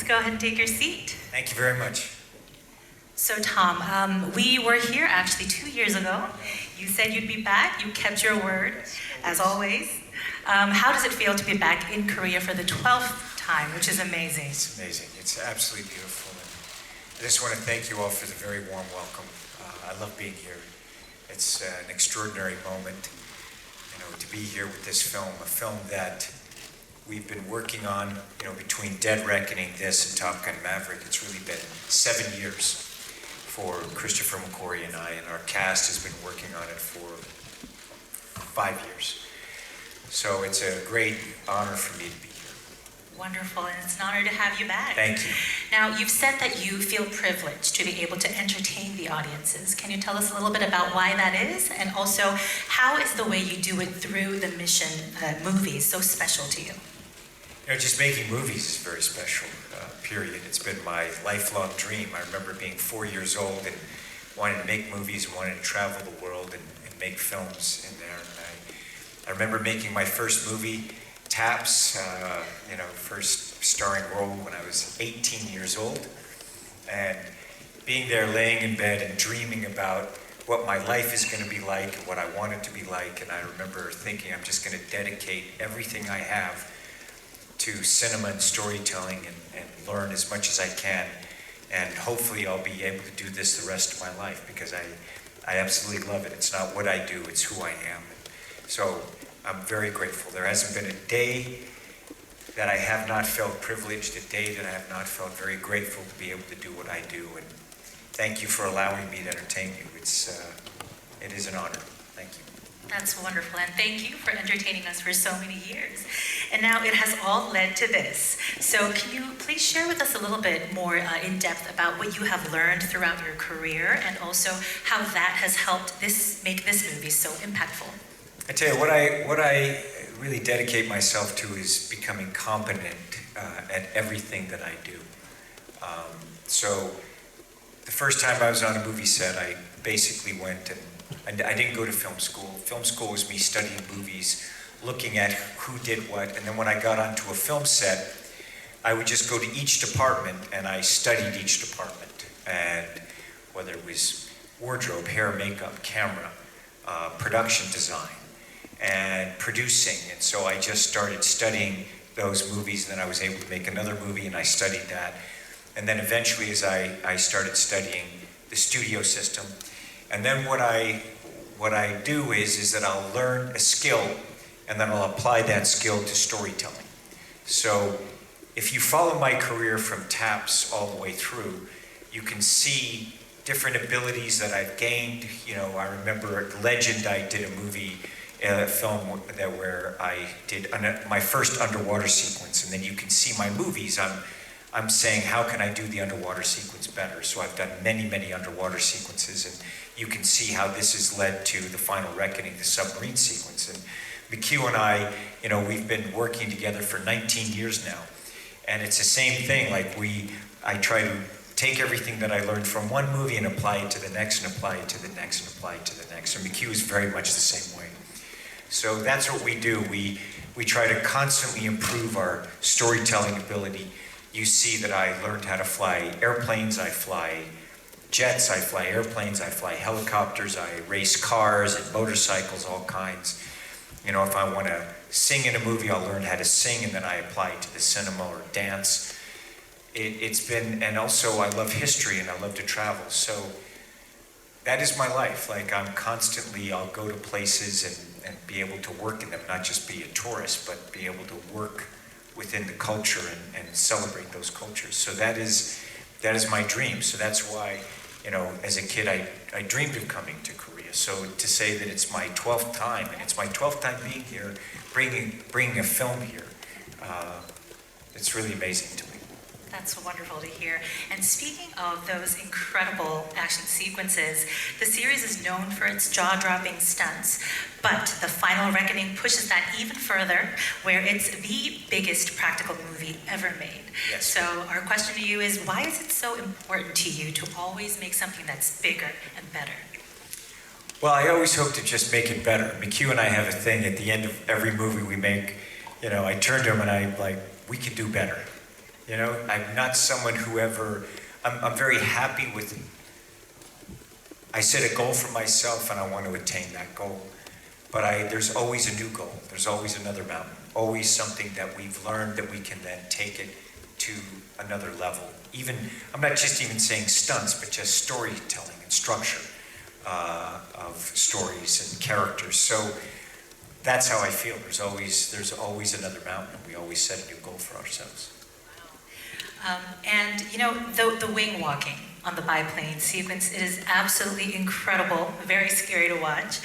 Please go ahead and take your seat. Thank you very much. So Tom, we were here actually 2 years ago. You said you'd be back. You kept your word, as always. How does it feel to be back in Korea for the 12th time, which is amazing? It's amazing. It's absolutely beautiful. And I just want to thank you all for the very warm welcome. I love being here. It's an extraordinary moment, to be here with this film, a film that we've been working on, between Dead Reckoning, this, and Top Gun Maverick. It's really been 7 years for Christopher McQuarrie and I, and our cast has been working on it for 5 years. So it's a great honor for me to be here. Wonderful, and it's an honor to have you back. Thank you. Now, you've said that you feel privileged to be able to entertain the audiences. Can you tell us a little bit about why that is? And also, how is the way you do it through the mission movies so special to you? Just making movies is very special, period. It's been my lifelong dream. I remember being 4 years old and wanting to make movies, wanting to travel the world and make films in there. And I remember making my first movie, Taps, first starring role when I was 18 years old, and being there laying in bed and dreaming about what my life is going to be like and what I want it to be like. And I remember thinking I'm just going to dedicate everything I have to cinema and storytelling and learn as much as I can, and hopefully I'll be able to do this the rest of my life, because I absolutely love it. It's not what I do, it's who I am. So I'm very grateful. There hasn't been a day that I have not felt privileged, a day that I have not felt very grateful to be able to do what I do. And thank you for allowing me to entertain you. It is an honor. Thank you. That's wonderful, and thank you for entertaining us for so many years. And now it has all led to this. So can you please share with us a little bit more in depth about what you have learned throughout your career, and also how that has helped make this movie so impactful? I tell you, what I really dedicate myself to is becoming competent at everything that I do. So the first time I was on a movie set, I basically went and I didn't go to film school. Film school was me studying movies, looking at who did what, and then when I got onto a film set, I would just go to each department and I studied each department. And whether it was wardrobe, hair, makeup, camera, production design, and producing. And so I just started studying those movies, and then I was able to make another movie, and I studied that. And then eventually, as I started studying the studio system. And then what I do is that I'll learn a skill, and then I'll apply that skill to storytelling. So if you follow my career from Taps all the way through, you can see different abilities that I've gained. I remember Legend, I did a movie, a film where I did my first underwater sequence, and then you can see my movies. I'm saying, how can I do the underwater sequence better? So I've done many, many underwater sequences, and you can see how this has led to the final reckoning, the submarine sequence. And McHugh and I, we've been working together for 19 years now, and it's the same thing. I try to take everything that I learned from one movie and apply it to the next, and apply it to the next, and apply it to the next. And McHugh is very much the same way. So that's what we do. We try to constantly improve our storytelling ability. You see that I learned how to fly airplanes, I fly jets, I fly airplanes, I fly helicopters, I race cars and motorcycles, all kinds. If I want to sing in a movie, I'll learn how to sing, and then I apply it to the cinema or dance. It's been, and also I love history and I love to travel. So that is my life. I'll go to places and be able to work in them, not just be a tourist, but be able to work within the culture and celebrate those cultures. So that is my dream. So that's why, as a kid, I dreamed of coming to Korea. So to say that it's my 12th time, and it's my 12th time being here, bringing a film here, it's really amazing to me. That's wonderful to hear. And speaking of those incredible action sequences, the series is known for its jaw-dropping stunts, but The Final Reckoning pushes that even further, where it's the biggest practical movie ever made. Yes. So our question to you is, why is it so important to you to always make something that's bigger and better? Well, I always hope to just make it better. McHugh and I have a thing at the end of every movie we make. I turn to him and I'm like, we can do better. You know, I'm not someone who ever, I'm very happy with, I set a goal for myself and I want to attain that goal. But there's always a new goal. There's always another mountain. Always something that we've learned that we can then take it to another level. Even, I'm not just even saying stunts, but just storytelling and structure of stories and characters. So that's how I feel. There's always another mountain. We always set a new goal for ourselves. And you know, the wing walking on the biplane sequence, it is absolutely incredible, very scary to watch.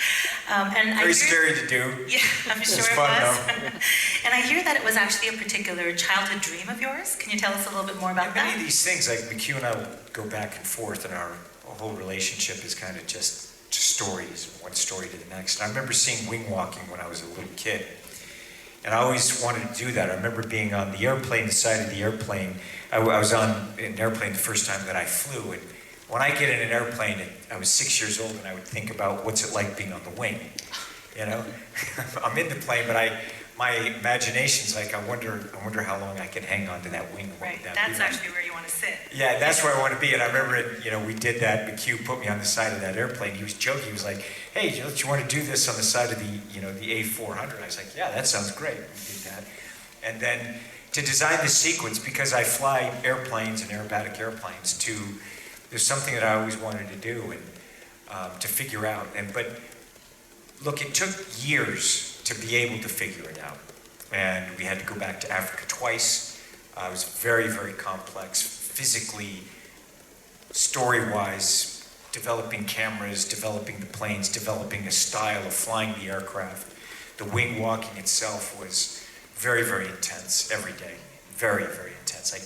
Very scary to do. Yeah, I'm sure it's it fun, was. though. And I hear that it was actually a particular childhood dream of yours. Can you tell us a little bit more about Many that? of these things, like McHugh and I will go back and forth, and our whole relationship is kind of just stories, one story to the next. And I remember seeing wing walking when I was a little kid. And I always wanted to do that. I remember being on the airplane, the side of the airplane. I was on an airplane the first time that I flew. And when I get in an airplane, I was 6 years old, and I would think about what's it like being on the wing. You know, I'm in the plane, but my imagination's like, I wonder how long I can hang on to that wing. Right, that's actually where you want to sit. Yeah, that's where I want to be. And I remember it, you know, we did that. McHugh put me on the side of that airplane. He was joking. He was like, hey, do you want to do this on the side of the, you know, the A400? I was like, yeah, that sounds great. We did that. And then to design the sequence, because I fly airplanes and aerobatic airplanes, there's something that I always wanted to do and to figure out. But look, it took years to be able to figure it out. And we had to go back to Africa twice. It was very, very complex, physically, story-wise, developing cameras, developing the planes, developing a style of flying the aircraft. The wing walking itself was very, very intense every day. Very, very intense. I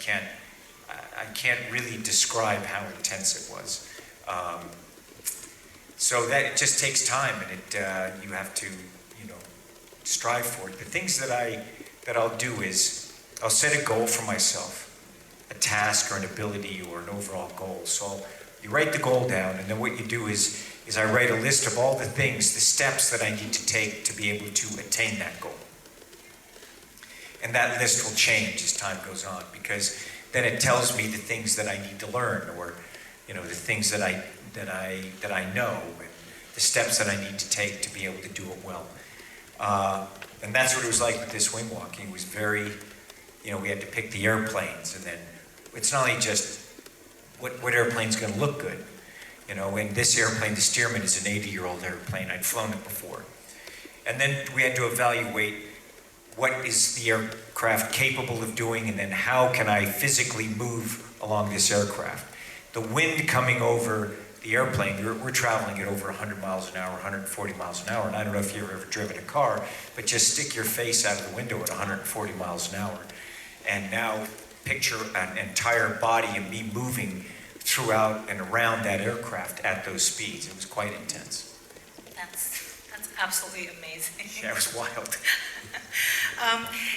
can't really describe how intense it was. So that it just takes time, and you have to, you know, strive for it. The things that I'll do is I'll set a goal for myself, a task or an ability or an overall goal. So you write the goal down, and then what you do is I write a list of all the things, the steps that I need to take to be able to attain that goal. And that list will change as time goes on, because then it tells me the things that I need to learn, or, you know, the things that I know, and the steps that I need to take to be able to do it well. And that's what it was like with this wing walking. It was very, you know, we had to pick the airplanes, and then it's not only just what airplane's going to look good. You know, in this airplane, the Stearman is an 80-year-old airplane. I'd flown it before. And then we had to evaluate what is the aircraft capable of doing, and then how can I physically move along this aircraft. The wind coming over the airplane, we're traveling at over 100 miles an hour, 140 miles an hour, and I don't know if you've ever driven a car, but just stick your face out of the window at 140 miles an hour, and now picture an entire body of me moving throughout and around that aircraft at those speeds. It was quite intense. That's absolutely amazing. Yeah, it was wild.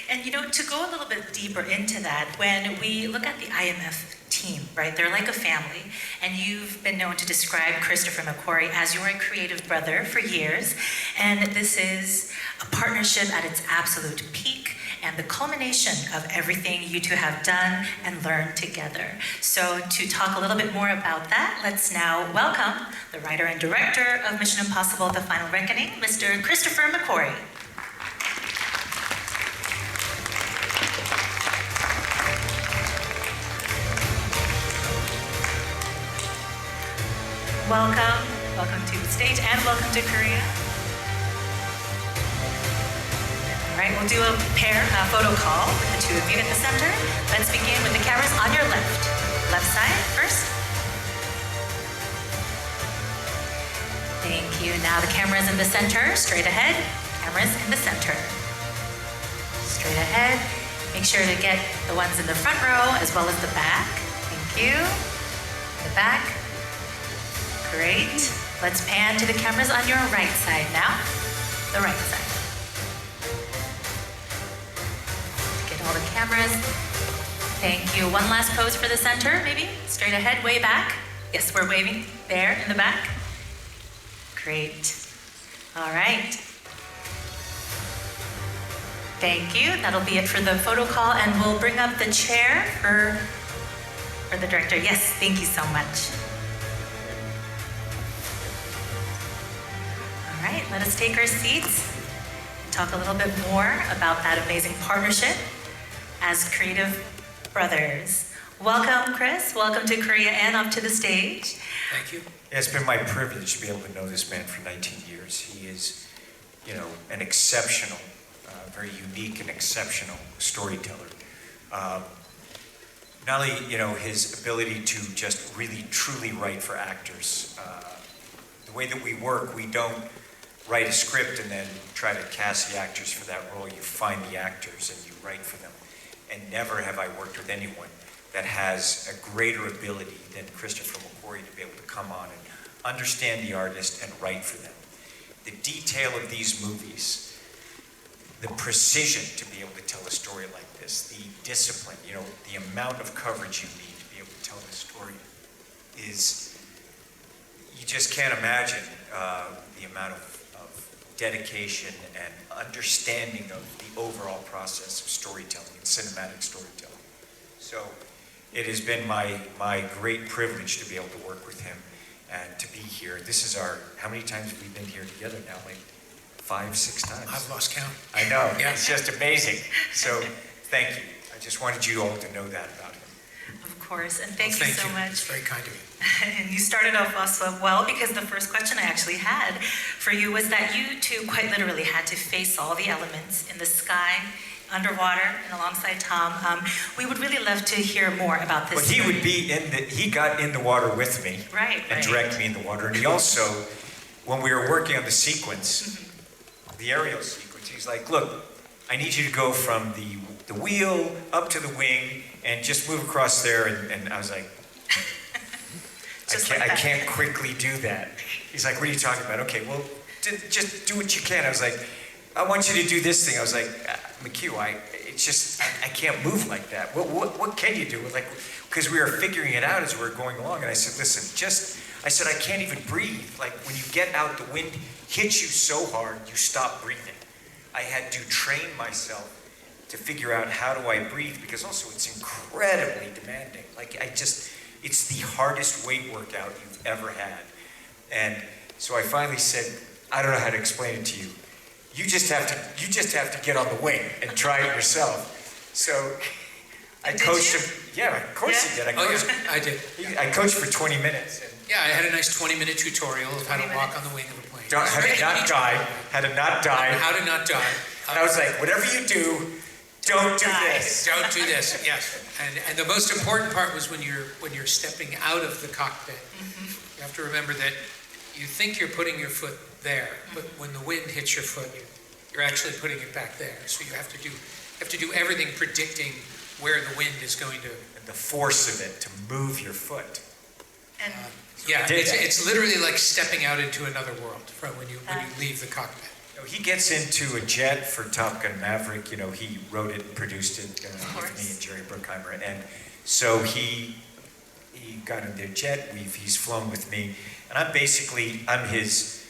And you know, to go a little bit deeper into that, when we look at the IMF team, right, they're like a family, and you've been known to describe Christopher McQuarrie as your creative brother for years, and this is a partnership at its absolute peak and the culmination of everything you two have done and learned together. So to talk a little bit more about that, let's now welcome the writer and director of Mission Impossible: The Final Reckoning, Mr. Christopher McQuarrie. Welcome to the stage, and welcome to Korea. All right, we'll do a photo call with the two of you at the center. Let's begin with the cameras on your left side first. Thank you. Now the cameras in the center, straight ahead. Cameras in the center. Straight ahead. Make sure to get the ones in the front row as well as the back. Thank you. The back. Great. Let's pan to the cameras on your right side now. The right side. Get all the cameras. Thank you. One last pose for the center, maybe. Straight ahead, way back. Yes, we're waving there in the back. Great. All right. Thank you. That'll be it for the photo call, and we'll bring up the chair for the director. Yes, thank you so much. All right, let us take our seats and talk a little bit more about that amazing partnership as creative brothers. Welcome, Chris. Welcome to Korea and up to the stage. Thank you. It's been my privilege to be able to know this man for 19 years. He is, an exceptional, very unique and exceptional storyteller. Not only, his ability to just really, truly write for actors. The way that we work, we don't write a script and then try to cast the actors for that role. You find the actors and you write for them. And never have I worked with anyone that has a greater ability than Christopher McQuarrie to be able to come on and understand the artist and write for them. The detail of these movies, the precision to be able to tell a story like this, the discipline, the amount of coverage you need to be able to tell this story is, you just can't imagine the amount of dedication and understanding of the overall process of storytelling and cinematic storytelling. So it has been my great privilege to be able to work with him and to be here. This is how many times have we been here together now? Like 5, 6 times. I've lost count. I know, Yeah. It's just amazing. So thank you. I just wanted you all to know that about him. Of course, and thank you so much. It's very kind of you. And you started off also well, because the first question I actually had for you was that you two quite literally had to face all the elements in the sky, underwater, and alongside Tom. We would really love to hear more about this. Well, he got in the water with me. Right, and direct me in the water. And he also, when we were working on the sequence, the aerial sequence, he's like, look, I need you to go from the wheel up to the wing and just move across there. And I was like, I can't quickly do that. He's like, what are you talking about? Okay, well, just do what you can. I was like, I want you to do this thing. I was like, McHugh, I can't move like that. What can you do? Like, because we were figuring it out as we were going along. And I said, listen, I said, I can't even breathe. Like, when you get out, the wind hits you so hard, you stop breathing. I had to train myself to figure out how do I breathe, because also it's incredibly demanding. Like, it's the hardest weight workout you've ever had. And so I finally said, I don't know how to explain it to you. You just have to get on the wing and try it yourself. So I coached him. Yeah, of course he did. I did. I coached for 20 minutes. Yeah, I had a nice 20-minute tutorial of how to walk on the wing of a plane. How to not die. How to not die. And I was like, whatever you do, don't do this. Don't do this. Yes. And the most important part was when you're stepping out of the cockpit. You have to remember that you think you're putting your foot there, but when the wind hits your foot, you're actually putting it back there. So you have to do everything predicting where the wind is going to. And the force of it to move your foot. And it's literally like stepping out into another world from when you leave the cockpit. He gets into a jet for Top Gun Maverick. He wrote it and produced it with me and Jerry Bruckheimer. And so he got in their jet. He's flown with me, and I'm his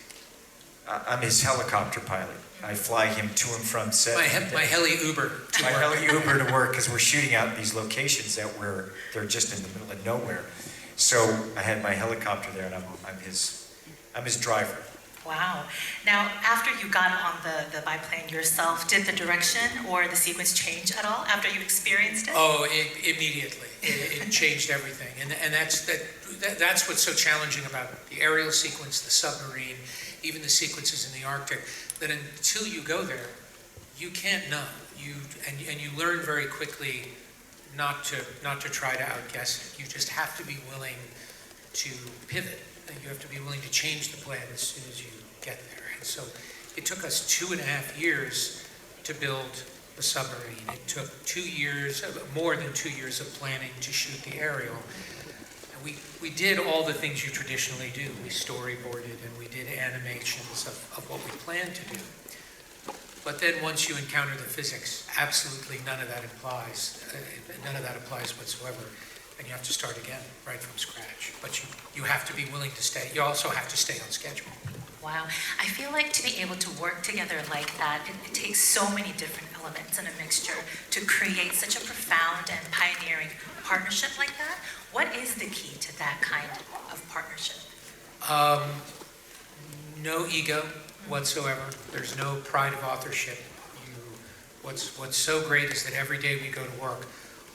helicopter pilot. I fly him to and from set. My heli Uber to work, because we're shooting out these locations they're just in the middle of nowhere. So I had my helicopter there, and I'm his driver. wow. Now, after you got on the biplane yourself, did the direction or the sequence change at all after you experienced it? Oh, immediately. It changed everything, and that's what's so challenging about the aerial sequence, the submarine, even the sequences in the Arctic. That until you go there, you can't know. You learn very quickly not to try to outguess it. You just have to be willing to pivot. You have to be willing to change the plan as soon as you get there. And so it took us 2.5 years to build the submarine. It took 2 years, more than 2 years of planning to shoot the aerial. And we did all the things you traditionally do. We storyboarded and we did animations of what we planned to do. But then once you encounter the physics, absolutely none of that applies. None of that applies whatsoever. And you have to start again, right from scratch. But you have to be willing to stay. You also have to stay on schedule. Wow. I feel like to be able to work together like that, it takes so many different elements and a mixture to create such a profound and pioneering partnership like that. What is the key to that kind of partnership? No ego whatsoever. There's no pride of authorship. What's so great is that every day we go to work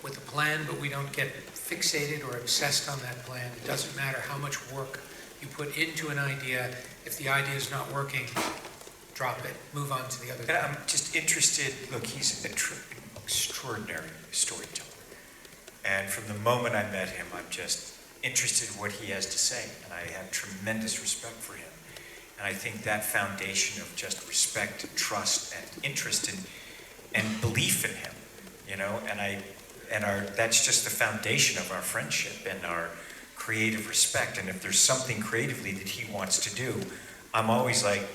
with a plan, but we don't get fixated or obsessed on that plan. It doesn't matter how much work you put into an idea. If the idea is not working, drop it, move on to the other And thing. I'm just interested, look, he's an extraordinary storyteller. And from the moment I met him, I'm just interested in what he has to say. And I have tremendous respect for him. And I think that foundation of just respect, trust, and interest and belief in him, you know, that's just the foundation of our friendship and our creative respect. And if there's something creatively that he wants to do, I'm always like,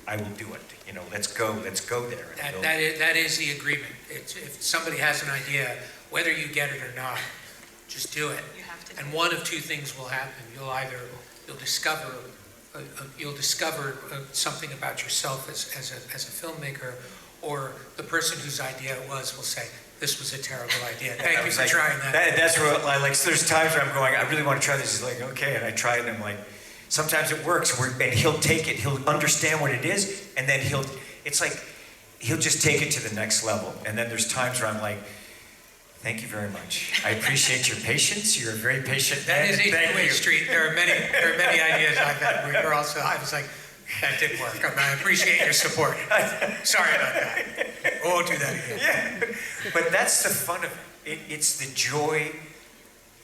I will do it. You know, let's go there. That is the agreement. If somebody has an idea, whether you get it or not, just do it. You have to. And one of two things will happen. You'll discover something about yourself as a filmmaker, or the person whose idea it was will say, "This was a terrible idea. Thank you for trying that." That's what I like. So there's times where I'm going, I really want to try this. He's like, okay, and I try it, and I'm like, sometimes it works. And he'll take it. He'll understand what it is, and then he'll just take it to the next level. And then there's times where I'm like, thank you very much. I appreciate your patience. You're a very patient man. That is a Thank two-way you. street. There are many ideas I've had where you're also, I was like, that didn't work. I appreciate your support. Sorry about that. We won't do that again. Yeah, but that's the fun of it. It's the joy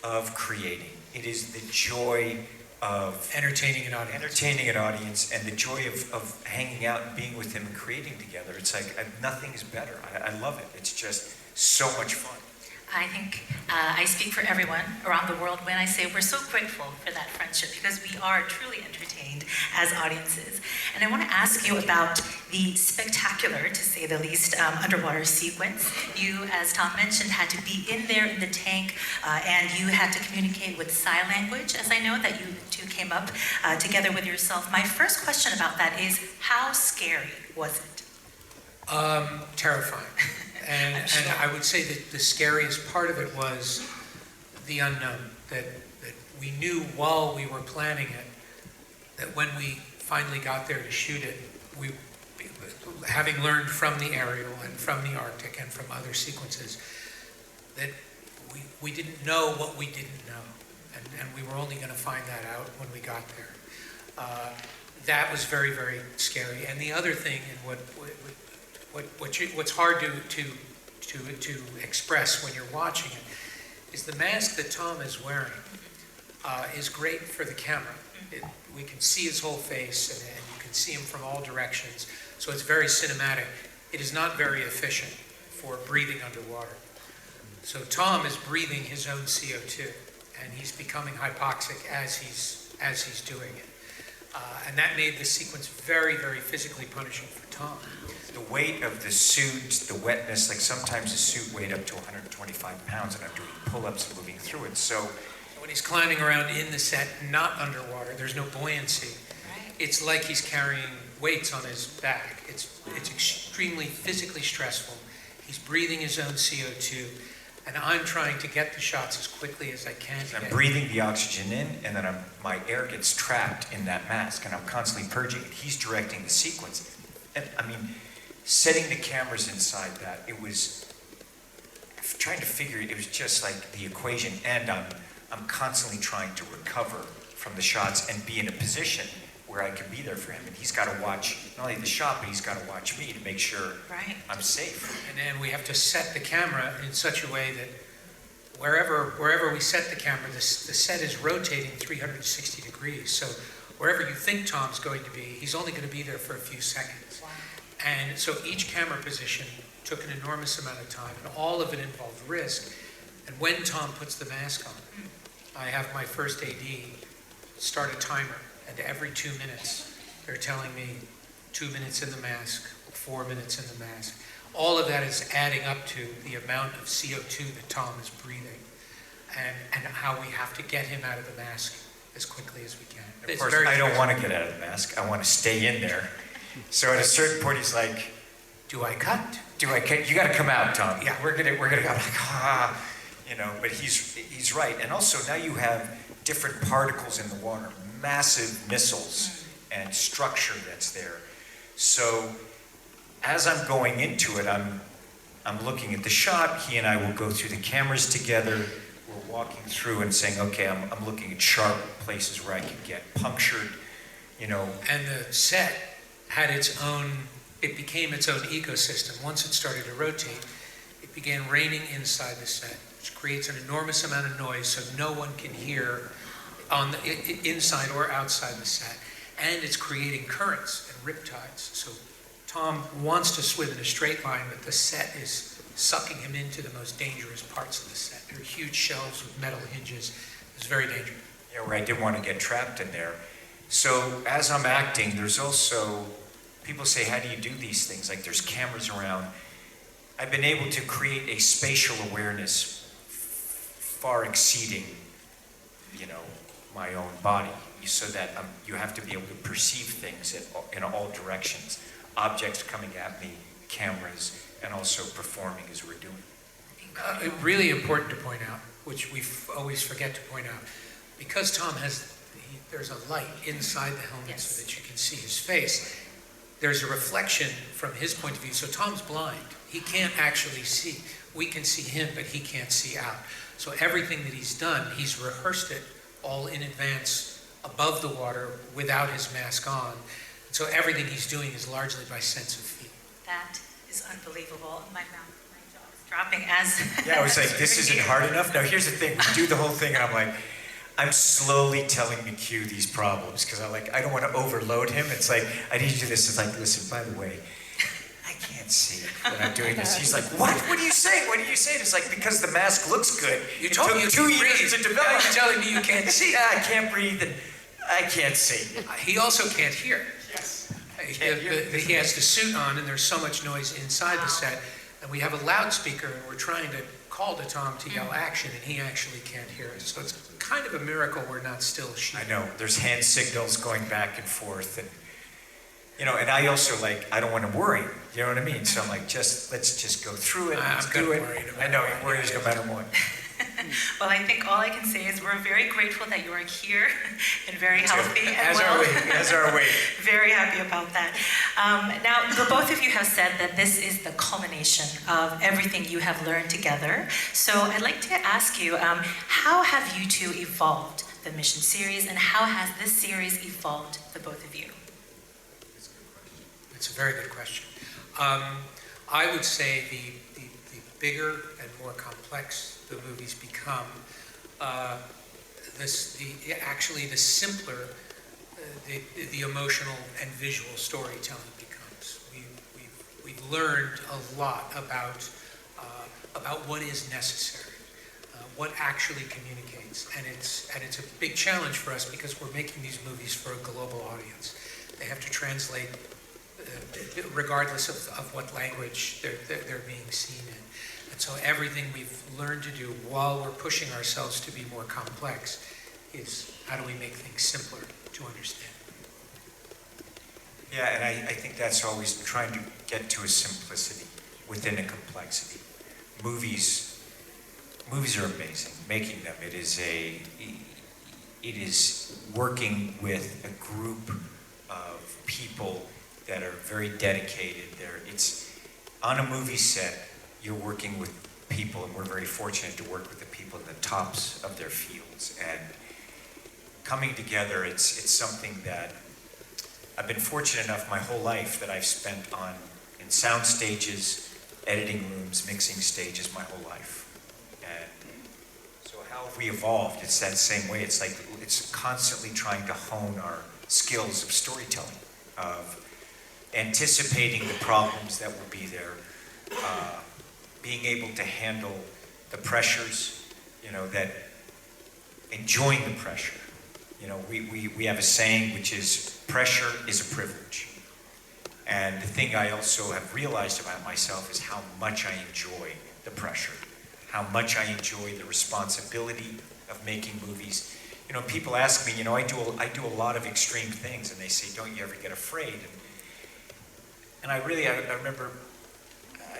of creating. It is the joy of Entertaining an audience. entertaining an audience and the joy of hanging out and being with him and creating together. It's like nothing is better. I love it. It's just so much fun. I think I speak for everyone around the world when I say we're so grateful for that friendship because we are truly entertained as audiences. And I want to ask you about the spectacular, to say the least, underwater sequence. You, as Tom mentioned, had to be in there in the tank and you had to communicate with sign language, as I know that you two came up together with yourself. My first question about that is, how scary was it? Terrifying. And I would say that the scariest part of it was the unknown, that we knew while we were planning it, that when we finally got there to shoot it, we, having learned from the aerial and from the Arctic and from other sequences, that we didn't know what we didn't know. And we were only going to find that out when we got there. That was very, very scary. And the other thing, and what's hard to express when you're watching it, is the mask that Tom is wearing is great for the camera. We can see his whole face, and you can see him from all directions, so it's very cinematic. It is not very efficient for breathing underwater. So Tom is breathing his own CO2, and he's becoming hypoxic as he's doing it. And that made the sequence very, very physically punishing for Tom. The weight of the suit, the wetness, like sometimes the suit weighed up to 125 pounds and I'm doing pull-ups and moving through it. So when he's climbing around in the set, not underwater, there's no buoyancy. Right. It's like he's carrying weights on his back. It's extremely physically stressful. He's breathing his own CO2, and I'm trying to get the shots as quickly as I can. I'm breathing the oxygen in, and then my air gets trapped in that mask, and I'm constantly purging it. He's directing the sequence. And I mean, setting the cameras inside that, it was trying to figure it was just like the equation, and I'm constantly trying to recover from the shots and be in a position where I can be there for him. And he's got to watch not only the shot, but he's got to watch me to make sure I'm safe. And then we have to set the camera in such a way that wherever we set the camera, the set is rotating 360 degrees. So wherever you think Tom's going to be, he's only going to be there for a few seconds. Wow. And so each camera position took an enormous amount of time, and all of it involved risk. And when Tom puts the mask on, I have my first AD start a timer, and every 2 minutes, they're telling me 2 minutes in the mask, 4 minutes in the mask. All of that is adding up to the amount of CO2 that Tom is breathing, and how we have to get him out of the mask as quickly as we can. Of It's course, very I don't stressful. want to get out of the mask. I want to stay in there. So at a certain point, he's like, Do I cut? "Do I? You got to come out, Tom. Yeah. we're gonna go." I'm like, you know. But he's right. And also now you have different particles in the water, massive missiles and structure that's there. So as I'm going into it, I'm looking at the shot. He and I will go through the cameras together. We're walking through and saying, okay, I'm looking at sharp places where I could get punctured, you know. And the set had its own, it became its own ecosystem. Once it started to rotate, it began raining inside the set, which creates an enormous amount of noise so no one can hear on the, inside or outside the set. And it's creating currents and riptides. So Tom wants to swim in a straight line, but the set is sucking him into the most dangerous parts of the set. There are huge shelves with metal hinges. It's very dangerous. Yeah, where I didn't want to get trapped in there. So as I'm acting, there's also, people say, how do you do these things? Like there's cameras around. I've been able to create a spatial awareness far exceeding, you know, my own body, so that you have to be able to perceive things in all directions. Objects coming at me, cameras, and also performing as we're doing. Really important to point out, which we always forget to point out, because Tom has, there's a light inside the helmet Yes. so that you can see his face. There's a reflection from his point of view. So Tom's blind. He can't actually see. We can see him, but he can't see out. So everything that he's done, he's rehearsed it all in advance above the water without his mask on. So everything he's doing is largely by sense of feel. That is unbelievable. My jaw is dropping as. Yeah, I was like, this isn't hard enough. Now here's the thing, we do the whole thing and I'm like, I'm slowly telling McHugh these problems because I don't want to overload him. It's like, I need to do this. It's like, listen, by the way, I can't see when I'm doing this. He's like, what? What are you saying? What are you saying? It's like, because the mask looks good. You It told me took you 2 could years breathe. to Now develop. you're telling me you can't see. Yeah, I can't breathe and I can't see. He also can't hear. Yes. He has the suit on, and there's so much noise inside the set, and we have a loudspeaker, and we're trying to call to Tom to yell action, and he actually can't hear it. So it's kind of a miracle we're not still shooting. I know, there's hand signals going back and forth and, you know, and I also I don't want to worry, you know what I mean? So I'm like, let's just go through it, let's I'm do kinda it. worried about I know, it. you're worried no matter what. Well, I think all I can say is we're very grateful that you are here and very healthy and As well. are we, as are we. Very happy about that. Now, the both of you have said that this is the culmination of everything you have learned together. So I'd like to ask you, how have you two evolved the Mission series, and how has this series evolved the both of you? It's a very good question. I would say the bigger and more complex the movies become, actually the simpler the emotional and visual storytelling becomes. We've learned a lot about what is necessary, what actually communicates, and it's a big challenge for us because we're making these movies for a global audience. They have to translate regardless of what language they're being seen in. And so everything we've learned to do while we're pushing ourselves to be more complex is how do we make things simpler to understand. Yeah, and I think that's always trying to get to a simplicity within a complexity. Movies are amazing. Making them, it is working with a group of people that are very dedicated. It's on a movie set. You're working with people, and we're very fortunate to work with the people in the tops of their fields. And coming together, it's something that I've been fortunate enough my whole life that I've spent in sound stages, editing rooms, mixing stages my whole life. And so how have we evolved? It's that same way. It's like it's constantly trying to hone our skills of storytelling, of anticipating the problems that will be there, being able to handle the pressures, that enjoying the pressure. We have a saying which is, pressure is a privilege. And the thing I also have realized about myself is how much I enjoy the pressure, how much I enjoy the responsibility of making movies, you know, people ask me, you know, I do a lot of extreme things, and they say, don't you ever get afraid? And I remember,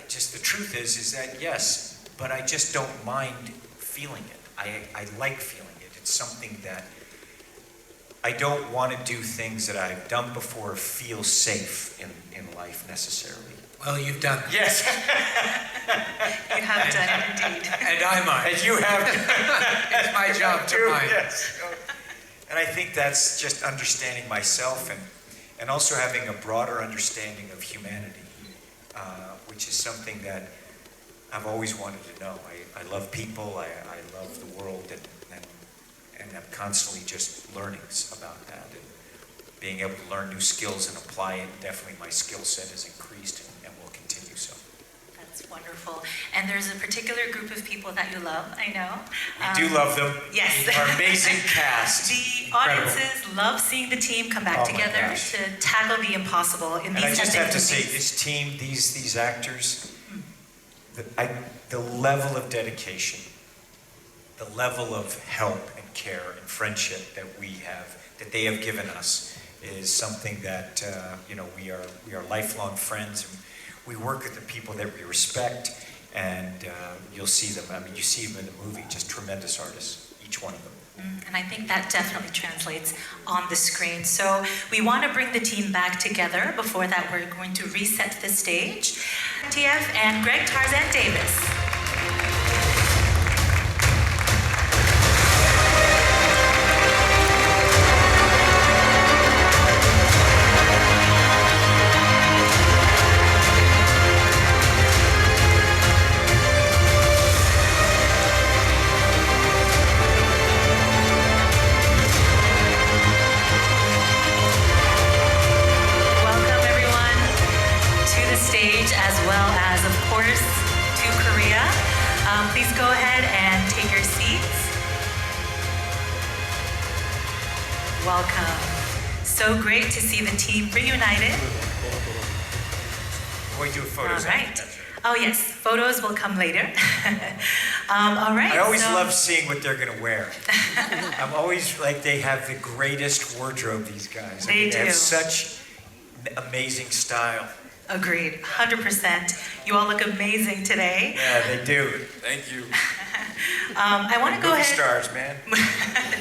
just the truth is that yes, but I just don't mind feeling it. I like feeling it. It's something that I don't want to do things that I've done before or feel safe in life necessarily. Well, you've done it. Yes. You have done it indeed. And I might. And you have. It's my job to mind. Yes. And I think that's just understanding myself and also having a broader understanding of humanity, which is something that I've always wanted to know. I love people, I love the world, and I'm constantly just learning about that and being able to learn new skills and apply it. Definitely my skill set has increased and will continue so. That's wonderful. And there's a particular group of people that you love, I know. We do love them. Yes. Our amazing cast. The Incredible. audiences love seeing the team come back Oh my together gosh. to tackle the impossible in And these I just have to epic say, movies. this team, these actors, the level of dedication, the level of help and care and friendship that that they have given us, is something that we are lifelong friends, and we work with the people that we respect, and you'll see them. I mean, you see them in the movie, just tremendous artists, each one of them. And I think that definitely translates on the screen. So we want to bring the team back together. Before that, we're going to reset the stage. TF and Greg Tarzan Davis. As well as, of course, to Korea. Please go ahead and take your seats. Welcome. So great to see the team reunited. We do photos. All right. Oh yes, photos will come later. All right. I always love seeing what they're going to wear. I'm always like, they have the greatest wardrobe, these guys. They do. They have such amazing style. Agreed, 100%. You all look amazing today. Yeah, they do. Thank you. I want to go Movie ahead. stars, man.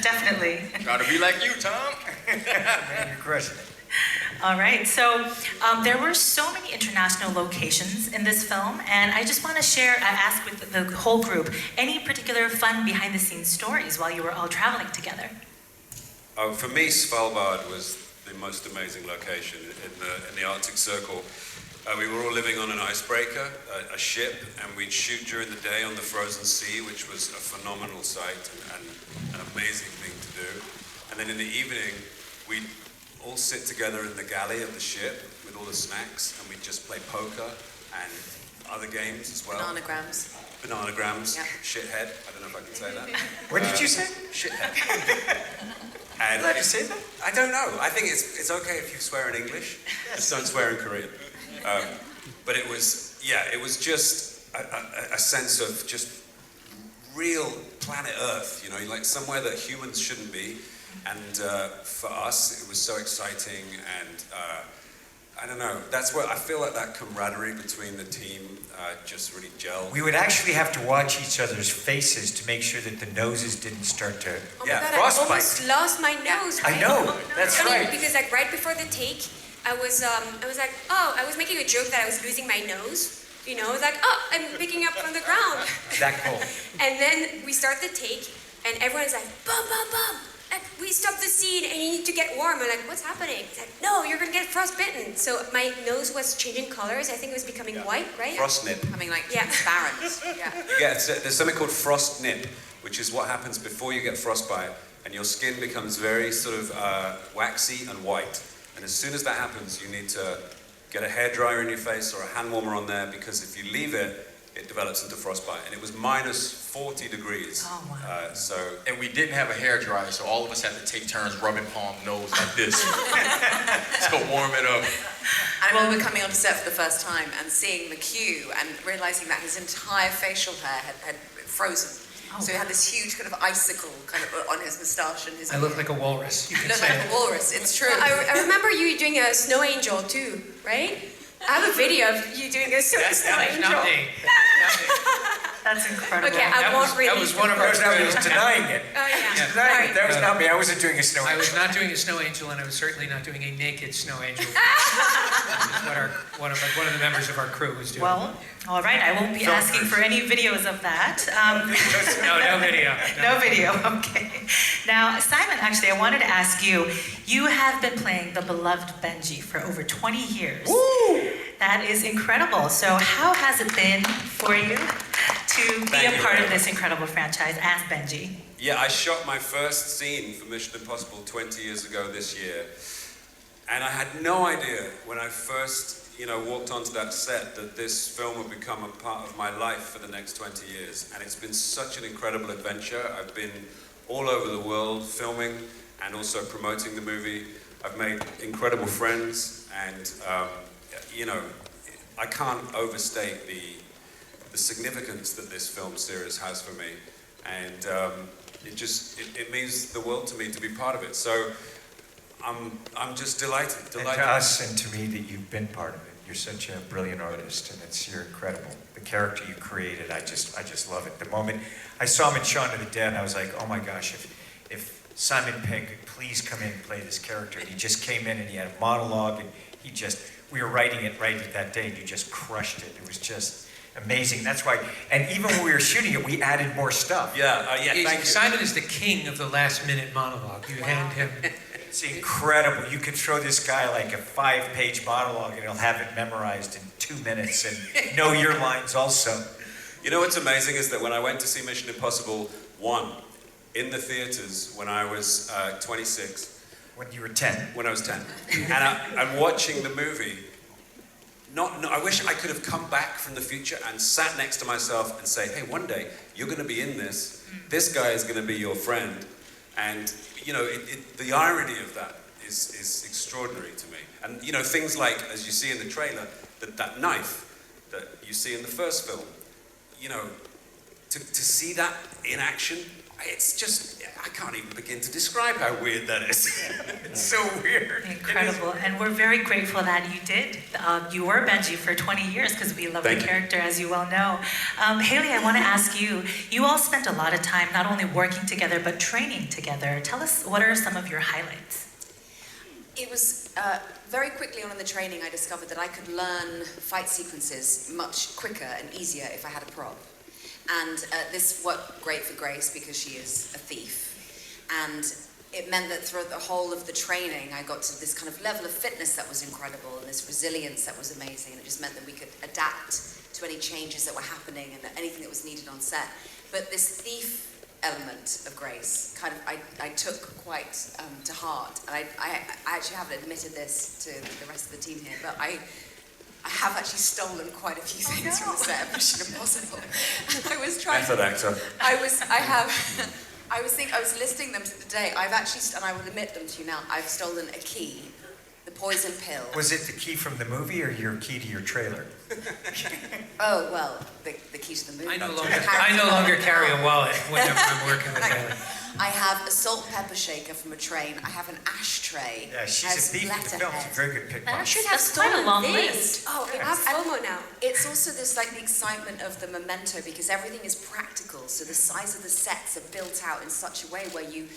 Definitely. Try to be like you, Tom. Man, you're crushing it. All right, so there were so many international locations in this film, and I just want to ask with the whole group, any particular fun behind-the-scenes stories while you were all traveling together? For me, Svalbard was the most amazing location in the Arctic Circle. We were all living on an icebreaker, a ship, and we'd shoot during the day on the frozen sea, which was a phenomenal sight and an amazing thing to do. And then in the evening, we'd all sit together in the galley of the ship with all the snacks, and we'd just play poker and other games as well. Bananagrams, Yeah. shithead. I don't know if I can say that. What did you say? Shithead. Did I just say that? I don't know. I think it's okay if you swear in English. Just don't swear in Korean. But it was just a sense of just real planet Earth, you know, like somewhere that humans shouldn't be. And for us, it was so exciting, and I don't know, that's where I feel like that camaraderie between the team just really gelled. We would actually have to watch each other's faces to make sure that the noses didn't start to Oh Yeah, my god, I frostbite. almost lost my nose. I right? know, that's Funny, right. Because like right before the take, I was like, oh, I was making a joke that I was losing my nose. You know, like, oh, I'm picking up from the ground. That cold. And then we start the take, and everyone's like, bum, bum, bum. Like, we stopped the scene, and you need to get warm. I'm like, what's happening? It's like, no, you're gonna get frostbitten. So my nose was changing colors. I think it was becoming white, right? Frost nip. Becoming like Yeah. transparent. Yeah. There's something called frost nip, which is what happens before you get frostbite, and your skin becomes very sort of waxy and white. And as soon as that happens, you need to get a hairdryer in your face or a hand warmer on there, because if you leave it, it develops into frostbite. And it was minus 40 degrees. Oh, wow. And we didn't have a hairdryer, so all of us had to take turns rubbing palm nose like this to warm it up. And I remember coming onto set for the first time and seeing McHugh and realizing that his entire facial hair had frozen. So he had this huge kind of icicle kind of on his moustache and his. I look like a walrus. You You can look say like it. a walrus. It's true. I remember you doing a snow angel too, right? I have a video of you doing a snow That was angel. not me. Not me. That's incredible. Okay, I won't That release was one of That our was not me. He was crew. denying it. Oh yeah. Yeah. Denying it. That was not me. I wasn't doing a snow. I was not doing a snow angel, and I was certainly not doing a naked snow angel. That's what one of the members of our crew was doing. Well, all right. I won't be asking for any videos of that. no video. No video. Okay. Now, Simon, actually, I wanted to ask you. You have been playing the beloved Benji for over 20 years. Woo! That is incredible. So, how has it been for you to be Thank a you part very of this much. incredible franchise as Benji? Yeah, I shot my first scene for Mission Impossible 20 years ago this year, and I had no idea when I first, walked onto that set that this film would become a part of my life for the next 20 years. And it's been such an incredible adventure. I've been all over the world filming and also promoting the movie. I've made incredible friends, and I can't overstate the significance that this film series has for me, and it means the world to me to be part of it. So I'm just delighted. And to us and to me that you've been part of it. You're such a brilliant artist, and you're incredible. The character you created, I just love it. The moment I saw him in Shaun of the Dead, I was like, oh my gosh, if Simon Pegg could please come in and play this character. And he just came in and he had a monologue, and we were writing it right at that day, and you just crushed it. It was just amazing. That's why, and even when we were shooting it, we added more stuff. Yeah, thank you. Simon is the king of the last-minute monologue. You hand him. It's incredible. You could throw this guy like a 5-page monologue and he'll have it memorized in 2 minutes and know your lines also. You know what's amazing is that when I went to see Mission Impossible 1 in the theaters when I was 26, When you were 10. when I was 10, and I'm watching the movie, I wish I could have come back from the future and sat next to myself and say, hey, one day you're going to be in this. This guy is going to be your friend. And, the irony of that is extraordinary to me. And, things like, as you see in the trailer, that knife that you see in the first film, to see that in action, it's just, I can't even begin to describe how weird that is. It's so weird. Incredible. And we're very grateful that you did. You were Benji for 20 years because we love Thank the you. character, as you well know. Haley, I want to ask you, you all spent a lot of time not only working together, but training together. Tell us, what are some of your highlights? It was very quickly on in the training I discovered that I could learn fight sequences much quicker and easier if I had a prop. And this worked great for Grace because she is a thief. And it meant that throughout the whole of the training, I got to this kind of level of fitness that was incredible and this resilience that was amazing. And it just meant that we could adapt to any changes that were happening and anything that was needed on set. But this thief element of Grace, kind of, I took quite to heart. And I actually haven't admitted this to the rest of the team here, but I have actually stolen quite a few things from the set of Mission Impossible. And I was trying. Method actor. I was listing them today. I've actually, and I will admit them to you now. I've stolen a key, the poison pill. Was it the key from the movie or your key to your trailer? Oh well, the key to the movie. I no longer carry a wallet whenever I'm working with Haley. I have a salt and pepper shaker from a train. I have an ashtray. Yeah, she's Has a thief in the film. She's a very good pickpocket. Should have quite a stolen long things. list. Oh, I have FOMO now. It's also this like the excitement of the memento because everything is practical. So the size of the sets are built out in such a way where you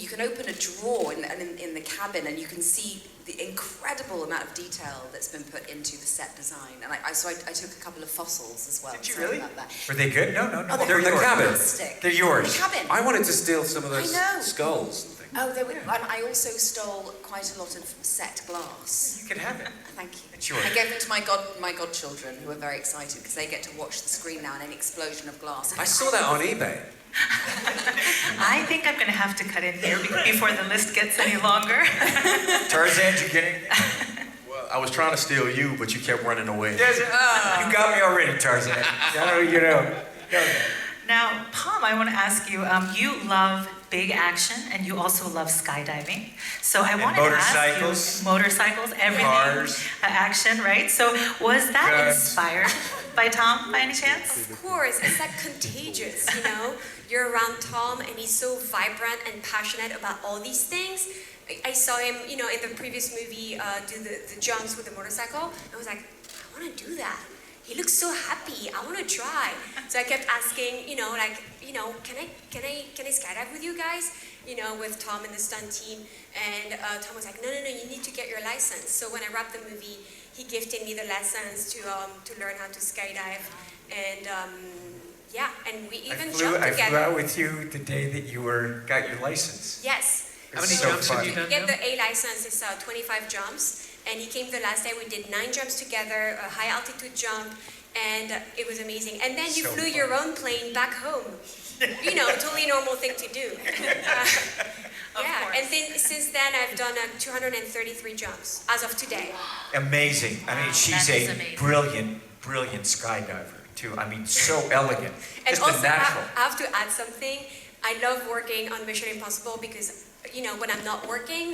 can open a drawer in the cabin and you can see the incredible amount of detail that's been put into the set design. And I took a couple of fossils as well. Did you Sorry really? about that. Were they good? No. Oh, They're in the yours. cabin. Fantastic. They're yours. The cabin. I wanted to steal some of those I know. skulls and things. Oh, they were, and I also stole quite a lot of set glass. You can have it. Thank you. It's yours. I gave them to my godchildren, who are very excited because they get to watch the screen now and an explosion of glass. I saw that on eBay. I think I'm going to have to cut in here before the list gets any longer. Tarzan, you kidding? Well, I was trying to steal you, but you kept running away. You got me already, Tarzan. Now, Palm, I want to ask you, you love big action and you also love skydiving. So I wanted to ask you, motorcycles, everything, Cars. Action, right? So was that Guns. inspired by Tom by any chance? Of course, it's like contagious, you know? you're around Tom and he's so vibrant and passionate about all these things. I saw him, in the previous movie do the jumps with the motorcycle. I was like, I want to do that. He looks so happy. I want to try. So I kept asking, can I skydive with you guys? With Tom and the stunt team. And Tom was like, no, you need to get your license. So when I wrapped the movie, he gifted me the lessons to learn how to skydive. And and we even jumped I together. flew out with you the day that you got your license. Yes. How many So jumps have fun. you To done get now? the A license is 25 jumps, and he came the last day. We did 9 jumps together, a high altitude jump, and it was amazing. And then you So flew fun. your own plane back home. Totally normal thing to do. course. And then since then I've done 233 jumps as of today. Amazing. I mean, Wow, she's that is a amazing. brilliant skydiver too. I mean, so elegant. And Just also, a natural. I have to add something. I love working on Mission Impossible because, when I'm not working,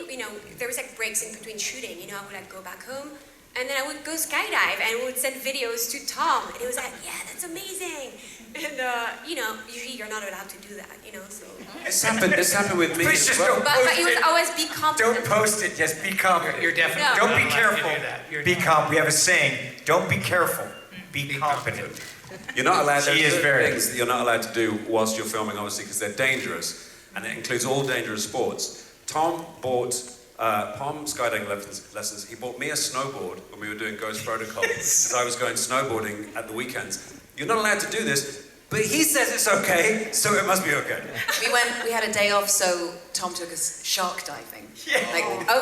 there was like breaks in between shooting. I would go back home, and then I would go skydive and would send videos to Tom, and he was like, "Yeah, that's amazing." And usually you're not allowed to do that, so. It's happened with me Please as just well. don't But post it was it. always be confident. Don't post it. Just be confident. You're definitely No. Don't be not allowed to careful. do that. You're Be not. calm. We have a saying. Don't be careful. Be confident. You're not allowed to She do is very- things that you're not allowed to do whilst you're filming, obviously, because they're dangerous, and it includes all dangerous sports. Tom bought Palm skydiving lessons. He bought me a snowboard when we were doing Ghost Protocol, because I was going snowboarding at the weekends. You're not allowed to do this, but he says it's okay, so it must be okay. We had a day off, so Tom took us shark diving.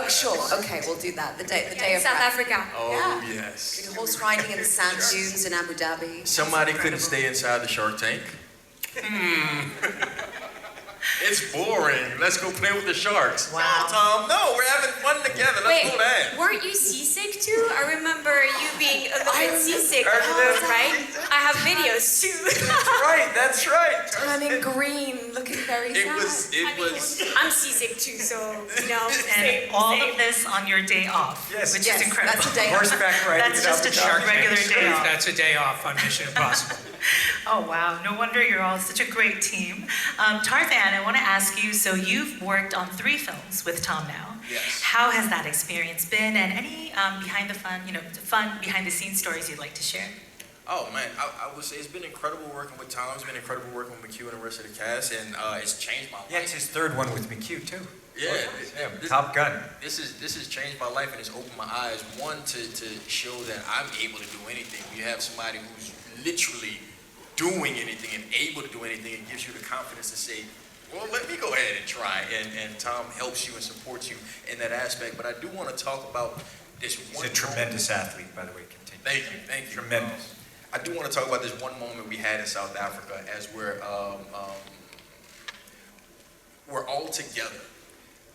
Sure, okay, we'll do that. The day In of South that. Africa. Oh, Yeah. yes. We did horse riding in the sand dunes in Abu Dhabi. Somebody couldn't stay inside the Shark Tank. It's boring. Let's go play with the sharks. Wow. No, Tom, no, we're having fun together. Let's Wait, go there. weren't you seasick too? I remember you being a little bit seasick, remember. right? I have videos too. That's right. Turning green, looking very sad. It was. I'm seasick too, so And all of this on your day off, Yes. which Yes, is incredible. that's a day off. Horseback riding. That's in just Abu a Dhabi. regular day off. That's a day off on Mission Impossible. Oh, wow. No wonder you're all such a great team. Tarzan, I want to ask you, so you've worked on 3 films with Tom now. Yes. How has that experience been, and any fun behind-the-scenes stories you'd like to share? Oh man, I would say it's been incredible working with Tom. It's been incredible working with McHugh and the rest of the cast, and it's changed my life. Yeah, it's his 3rd one with McHugh too. Yeah, Top Gun. This has changed my life and it's opened my eyes. One, to show that I'm able to do anything. You have somebody who's literally doing anything and able to do anything, it gives you the confidence to say, well, let me go ahead and try. And Tom helps you and supports you in that aspect. But I do want to talk about this one. He's a tremendous athlete, by the way. Continue. Thank you. Tremendous. I do want to talk about this one moment we had in South Africa as we're all together.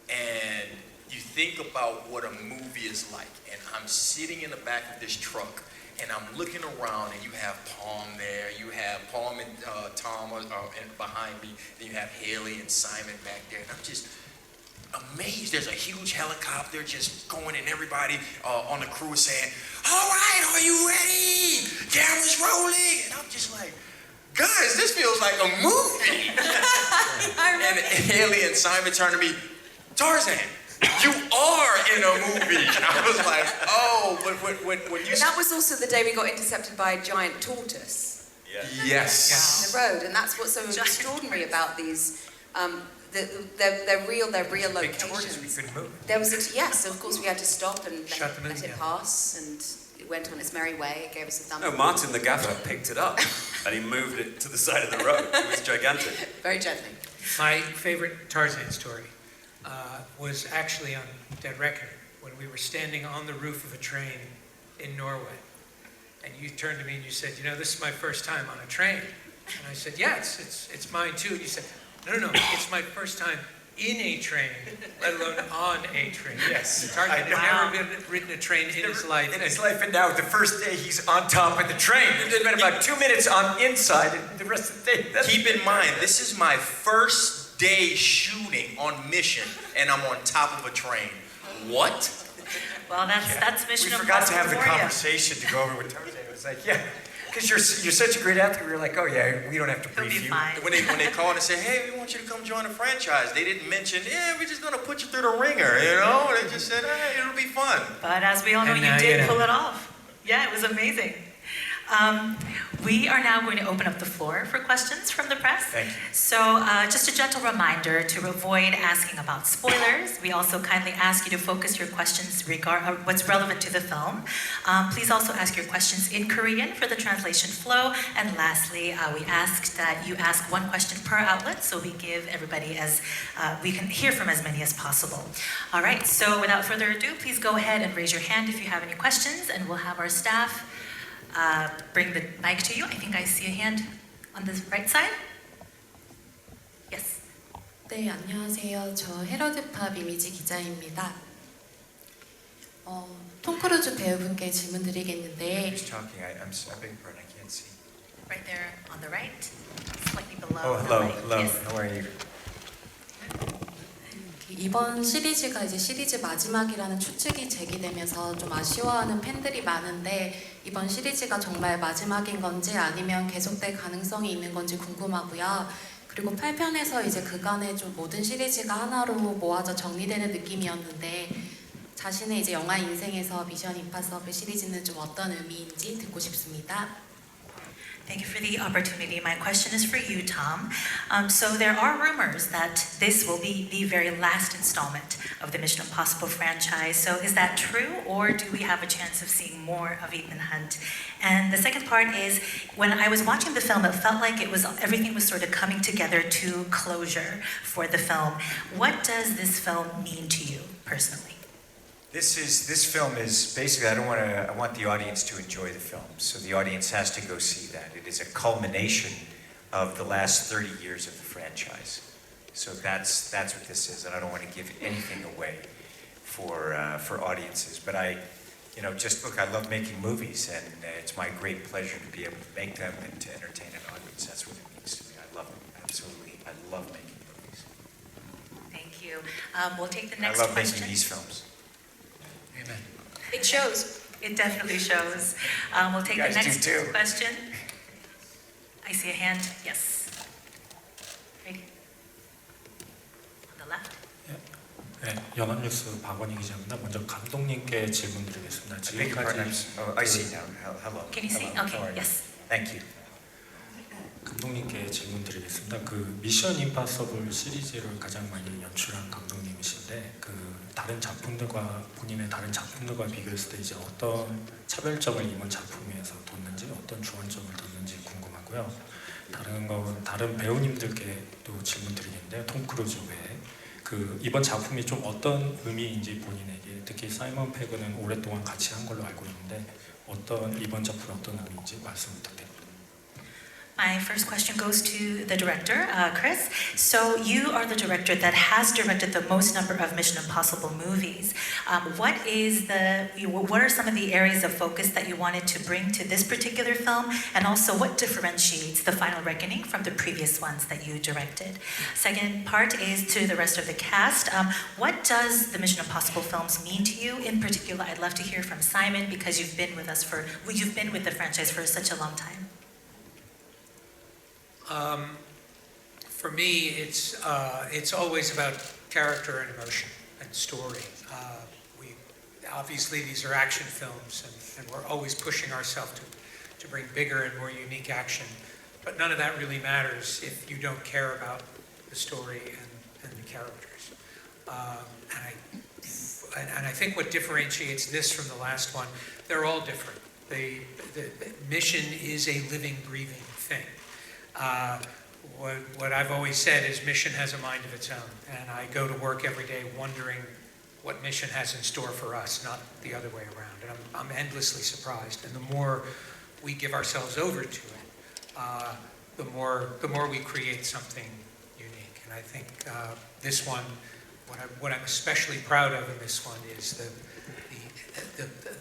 And you think about what a movie is like. And I'm sitting in the back of this truck, and I'm looking around, and you have Palm there, you have Palm and Tom behind me, then you have Haley and Simon back there, and I'm just amazed. There's a huge helicopter just going, and everybody on the crew is saying, "All right, are you ready? Camera's rolling," and I'm just like, guys, this feels like a movie. And Haley and Simon turned to me, "Tarzan, you are in a movie." And I was like, oh, but when you... And that was also the day we got intercepted by a giant tortoise Yes. in the road, and that's what's so extraordinary about these. They're real Big locations. tortoise, we couldn't move. There was so of course we had to stop and Shut the let movie it down. pass, and it went on its merry way. It gave us a thumb. No, Martin the gaffer picked it up and he moved it to the side of the road. It was gigantic. Very gently. My favorite Tarzan story was actually on Dead Record, when we were standing on the roof of a train in Norway. And you turned to me and you said, this is my first time on a train. And I said, yeah, it's mine too. And you said, no, it's my first time in a train, let alone on a train. Yes. Tarzan I had know. never ridden a train in his life. In his life, and now the first day he's on top of the train. It's been about 2 minutes on inside, and the rest of the day. Keep in mind, this is my first day shooting on Mission, and I'm on top of a train. What? Well, that's Mission We forgot to Impossible have the for you. conversation to go over with Tarzan. It was like, yeah, Because you're such a great athlete, we were like, oh yeah, we don't have to He'll brief be you. fine. When they called and said, hey, we want you to come join the franchise, they didn't mention, yeah, we're just going to put you through the ringer, you know? They just said, hey, it'll be fun. But as we all know, And you now did you know. pull it off. Yeah, it was amazing. We are now going to open up the floor for questions from the press. Thank you. So just a gentle reminder to avoid asking about spoilers. We also kindly ask you to focus your questions what's relevant to the film. Please also ask your questions in Korean for the translation flow. And lastly, we ask that you ask one question per outlet so we give everybody we can hear from as many as possible. All right, so without further ado, please go ahead and raise your hand if you have any questions, and we'll have our staff bring the mic to you. I think I see a hand on the right side. Yes. 네, 안녕하세요. 저 헤러드 팝 이미지 기자입니다. 톰 크루즈 배우분께 질문 드리겠는데 Who's talking? I'm beg your pardon, I can't see. Right there on the right, slightly below. Oh, the hello, mic. hello. Yes. How are you? 이번 시리즈가 이제 시리즈 마지막이라는 추측이 제기되면서 좀 아쉬워하는 팬들이 많은데 이번 시리즈가 정말 마지막인 건지 아니면 계속될 가능성이 있는 건지 궁금하고요. 그리고 8편에서 이제 그간의 좀 모든 시리즈가 하나로 모아져 정리되는 느낌이었는데 자신의 이제 영화 인생에서 미션 임파서블 시리즈는 좀 어떤 의미인지 듣고 싶습니다. Thank you for the opportunity. My question is for you, Tom. So there are rumors that this will be the very last installment of the Mission Impossible franchise. So is that true, or do we have a chance of seeing more of Ethan Hunt? And the second part is, when I was watching the film, it felt like everything was sort of coming together to closure for the film. What does this film mean to you personally? This film is basically, I want the audience to enjoy the film, so the audience has to go see that. It is a culmination of the last 30 years of the franchise. So that's what this is, and I don't want to give anything away for audiences. But I love making movies, and it's my great pleasure to be able to make them and to entertain an audience. That's what it means to me. I love them, absolutely. I love making movies. Thank you. We'll take the I next love question. making these films. Amen. It shows. It definitely shows. We'll take You the guys next do too. question. I see a hand. Yes. Right here. On the left. 네, 연합뉴스 박원희 기자입니다. 먼저 감독님께 질문드리겠습니다. I beg your pardon. I see now. Hello. Can you see? Hello. Okay. How are you? Yes. Thank you. 감독님께 질문드리겠습니다. 그 미션 임파서블 시리즈를 가장 많이 연출한 감독님이신데 그 다른 작품들과 본인의 다른 작품들과 비교했을 때 이제 어떤 차별점을 이번 작품에서 뒀는지 어떤 주안점을 뒀는지 궁금하고요. 다른 배우님들께 또 질문드리겠는데요. 톰 크루즈 외에 그 이번 작품이 좀 어떤 의미인지 본인에게 특히 사이먼 페그는 오랫동안 같이 한 걸로 알고 있는데 이번 작품이 어떤 의미인지 말씀 부탁드립니다. My first question goes to the director, Chris. So you are the director that has directed the most number of Mission Impossible movies. What are some of the areas of focus that you wanted to bring to this particular film, and also what differentiates The Final Reckoning from the previous ones that you directed? Second part is to the rest of the cast. What does the Mission Impossible films mean to you? In particular, I'd love to hear from Simon because you've been with the franchise for such a long time. For me, it's always about character and emotion and story. Obviously these are action films, and we're always pushing ourselves to bring bigger and more unique action. But none of that really matters if you don't care about the story and the characters. And I think what differentiates this from the last one, they're all different. The mission is a living, breathing thing. What I've always said is mission has a mind of its own, and I go to work every day wondering what mission has in store for us, not the other way around. And I'm endlessly surprised. And the more we give ourselves over to it, the more we create something unique. And I think this one, what I'm especially proud of in this one is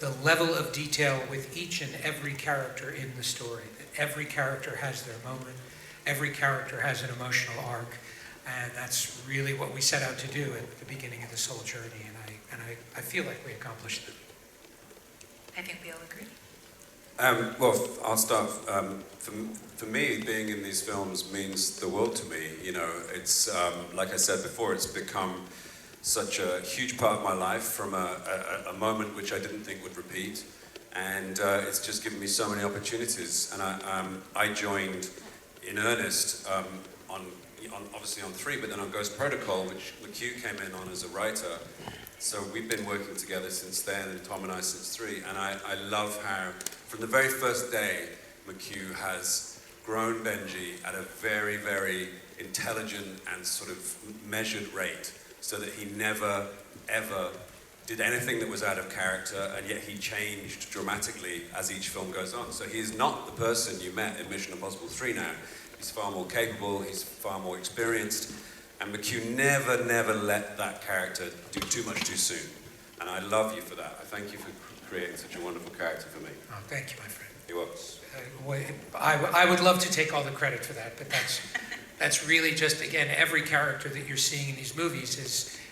the level of detail with each and every character in the story. Every character has their moment. Every character has an emotional arc, and that's really what we set out to do at the beginning of this whole journey. And I feel like we accomplished it. I think we all agree. Well, I'll start. For me, being in these films means the world to me. You know, it's like I said before, it's become such a huge part of my life from a moment which I didn't think would repeat, and it's just given me so many opportunities. And I joined in earnest on obviously on 3, but then on Ghost Protocol, which McHugh came in on as a writer. So we've been working together since then, and Tom and I since 3, and I love how, from the very first day, McHugh has grown Benji at a very, very intelligent and sort of measured rate, so that he never, ever did anything that was out of character, and yet he changed dramatically as each film goes on. So he is not the person you met in Mission Impossible 3 now. He's far more capable, he's far more experienced, and McHugh never let that character do too much too soon. And I love you for that. I thank you for creating such a wonderful character for me. Oh, thank you, my friend. You're welcome. I would love to take all the credit for that, but that's really just, again, every character that you're seeing in these movies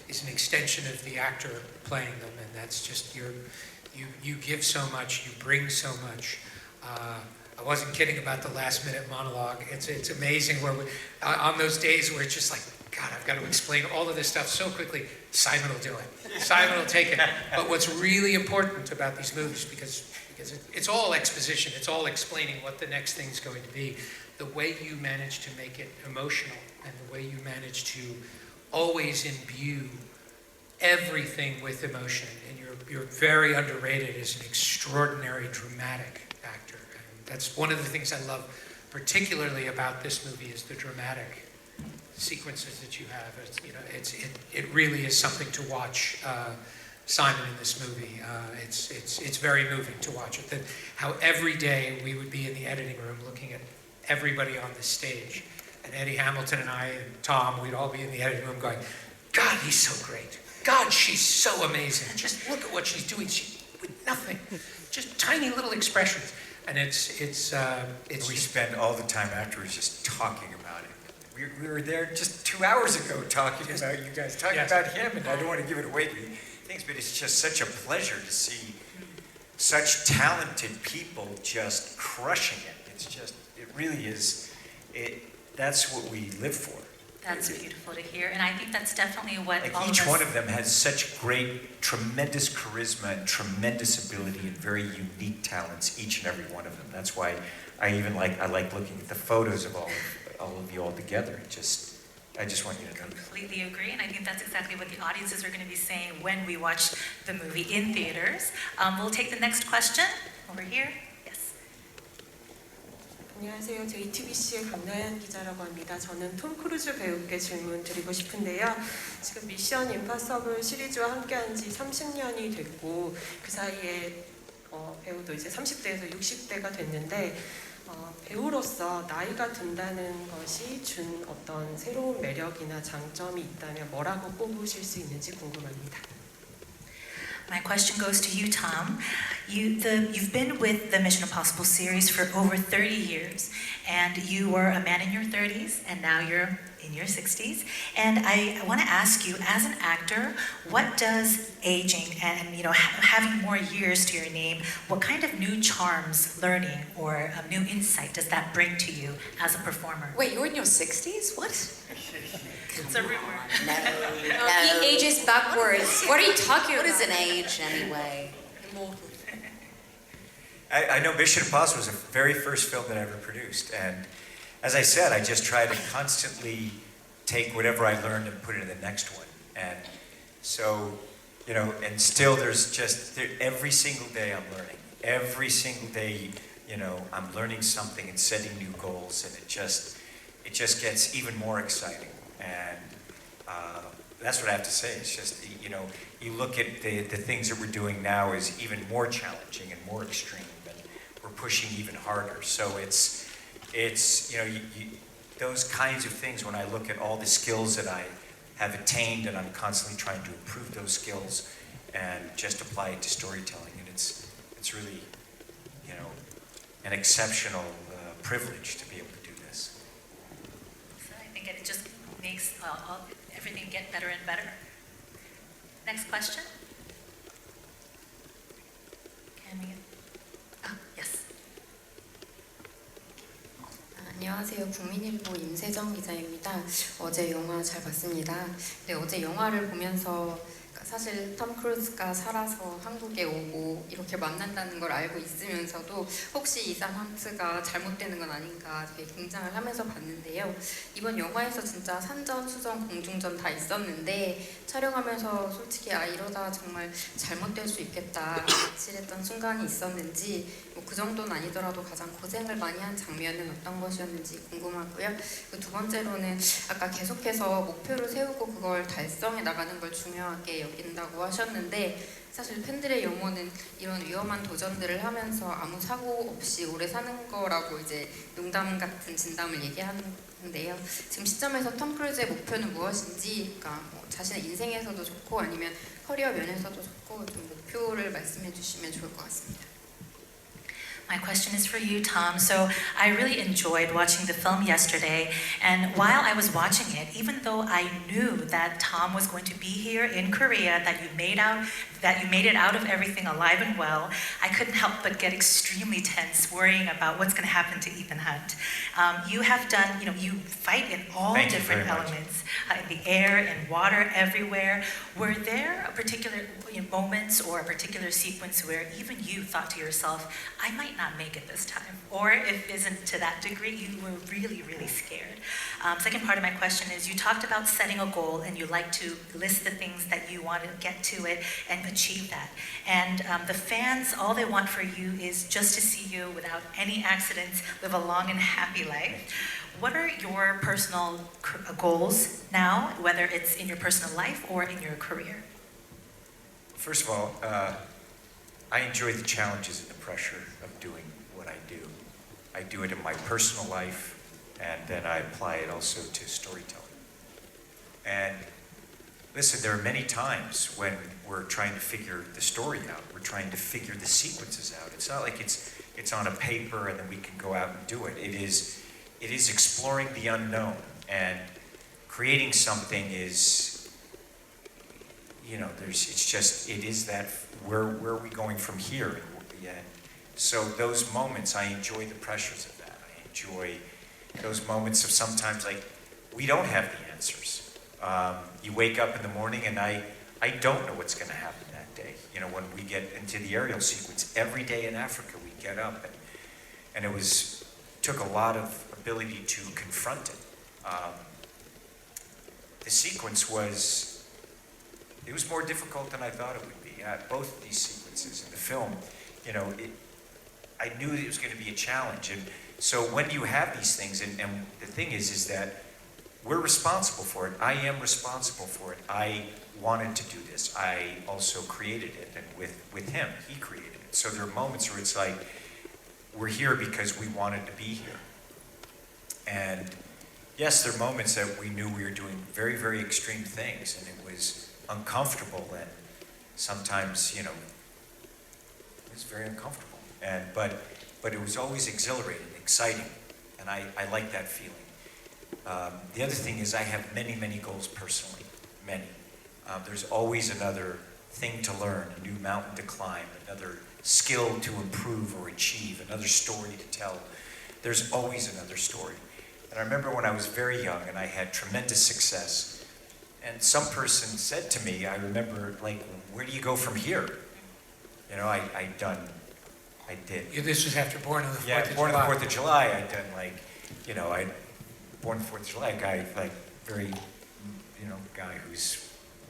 is an extension of the actor playing them, and that's just you give so much, you bring so much. I wasn't kidding about the last-minute monologue. It's amazing where on those days where it's just like, God, I've got to explain all of this stuff so quickly. Simon will do it. Simon will take it. But what's really important about these movies, because it's all exposition, it's all explaining what the next thing's going to be, the way you manage to make it emotional and the way you manage to always imbue everything with emotion. And you're very underrated as an extraordinary dramatic actor. And that's one of the things I love particularly about this movie is the dramatic sequences that you have. It really is something to watch Simon in this movie. It's very moving to watch it. That how every day we would be in the editing room looking at everybody on the stage, and Eddie Hamilton and I and Tom, we'd all be in the editing room going, God, he's so great. God, she's so amazing. Just look at what she's doing. She with nothing, just tiny little expressions, and it's. We spend all the time afterwards just talking about it. We were there just 2 hours ago talking about you guys, talking about him, and I don't want to give it away things, but it's just such a pleasure to see such talented people just crushing it. It's just, it really is, that's what we live for. That's beautiful to hear, and I think that's definitely what like all each of us... one of them has such great, tremendous charisma and tremendous ability and very unique talents, each and every one of them. That's why I like looking at the photos of all of you all together. I just want you to know. Completely agree, and I think that's exactly what the audiences are going to be saying when we watch the movie in theaters. We'll take the next question over here. Yes. 안녕하세요. 저 ETBC의 강나연 기자라고 합니다. 저는 톰 크루즈 배우께 질문 드리고 싶은데요. 지금 미션 임파서블 시리즈와 함께한 지 30년이 됐고 그 사이에 배우도 이제 30대에서 60대가 됐는데 배우로서 나이가 든다는 것이 준 어떤 새로운 매력이나 장점이 있다면 뭐라고 꼽으실 수 있는지 궁금합니다. My question goes to you, Tom. You've been with the Mission Impossible series for over 30 years, and you were a man in your 30s, and now you're in your 60s. And I want to ask you, as an actor, what does aging and having more years to your name, what kind of new charms, learning, or new insight does that bring to you as a performer? Wait, you're in your 60s? What? It's a rumor. No. He ages backwards. What are you talking What about? is an age anyway? I know Mission Impossible was the very first film that I ever produced, and as I said, I just try to constantly take whatever I learned and put it in the next one. And so, and still every single day I'm learning. Every single day, I'm learning something and setting new goals, and it just gets even more exciting. And that's what I have to say. It's just, you look at the things that we're doing now is even more challenging and more extreme, and we're pushing even harder. So it's those kinds of things, when I look at all the skills that I have attained, and I'm constantly trying to improve those skills and just apply it to storytelling, and it's really, an exceptional privilege to be able to do this. So I think it just makes everything get better and better. Next question? Can we? Oh, yes. 안녕하세요. 국민일보 임세정 기자입니다. 어제 영화 잘 봤습니다. 네, 어제 영화를 보면서 사실 톰 크루즈가 살아서 한국에 오고 이렇게 만난다는 걸 알고 있으면서도 혹시 이산 헌트가 잘못되는 건 아닌가 되게 긴장을 하면서 봤는데요. 이번 영화에서 진짜 산전, 수전, 공중전 다 있었는데 촬영하면서 솔직히 이러다 정말 잘못될 수 있겠다 아찔했던 순간이 있었는지 뭐 그 정도는 아니더라도 가장 고생을 많이 한 장면은 어떤 것이었는지 궁금하고요. 두 번째로는 아까 계속해서 목표를 세우고 그걸 달성해 나가는 걸 중요하게 여긴다고 하셨는데 사실 팬들의 용어는 이런 위험한 도전들을 하면서 아무 사고 없이 오래 사는 거라고 이제 농담 같은 진담을 얘기하는데요. 지금 시점에서 톰 크루즈의 목표는 무엇인지, 그러니까 뭐 자신의 인생에서도 좋고 아니면 커리어 면에서도 좋고 좀 목표를 말씀해 주시면 좋을 것 같습니다. My question is for you, Tom. So I really enjoyed watching the film yesterday, and while I was watching it, even though I knew that Tom was going to be here in Korea, that you made it out of everything alive and well, I couldn't help but get extremely tense, worrying about what's going to happen to Ethan Hunt. You have done, you fight in all Thank you different very much. elements, in the air, in water, everywhere. Were there a particular moments or a particular sequence where even you thought to yourself, I might not make it this time? Or if it isn't to that degree, you were really, really scared. Second part of my question is, you talked about setting a goal and you like to list the things that you want to get to it and achieve that. And the fans, all they want for you is just to see you without any accidents, live a long and happy life. What are your personal goals now, whether it's in your personal life or in your career? First of all, I enjoy the challenges and the pressure of doing what I do. I do it in my personal life, and then I apply it also to storytelling. And listen, there are many times when we're trying to figure the story out. We're trying to figure the sequences out. It's not like it's on a paper and then we can go out and do it. It is exploring the unknown, and creating something is, it is that, where are we going from here? And so those moments, I enjoy the pressures of that. I enjoy those moments of sometimes like, we don't have the answers. You wake up in the morning and I don't know what's going to happen that day. When we get into the aerial sequence, every day in Africa we get up and it took a lot of ability to confront it. The sequence was more difficult than I thought it would be. Both of these sequences in the film, I knew it was going to be a challenge. And so when you have these things, and the thing is that we're responsible for it. I am responsible for it. I wanted to do this. I also created it, and with him, he created it. So there are moments where it's like, we're here because we wanted to be here. And yes, there are moments that we knew we were doing very, very extreme things, and it was uncomfortable, and sometimes, it was very uncomfortable. But it was always exhilarating, exciting, and I like that feeling. The other thing is I have many, many goals personally, many. There's always another thing to learn, a new mountain to climb, another skill to improve or achieve, another story to tell. There's always another story. And I remember when I was very young and I had tremendous success, and some person said to me, I remember, like, where do you go from here? I did. This was after Born on the 4th of July. Yeah, Born on the 4th of July, I'd done Born on the 4th of July, a guy, very, guy who's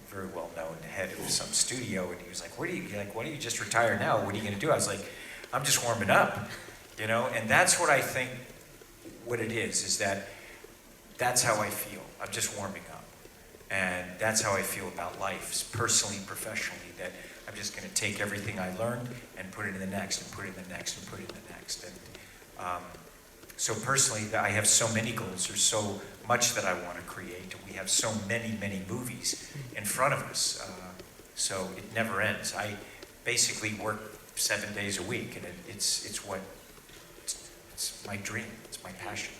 very well known, head of some studio, and he was like, why don't you just retire now? What are you going to do? I was like, I'm just warming up, and that's what I think what it is that's how I feel. I'm just warming up. And that's how I feel about life, personally, professionally, that I'm just going to take everything I learned and put it in the next, and put it in the next, and put it in the next. And so personally, I have so many goals. There's so much that I want to create. We have so many, many movies in front of us. So it never ends. I basically work 7 days a week, and it's my dream. It's my passion.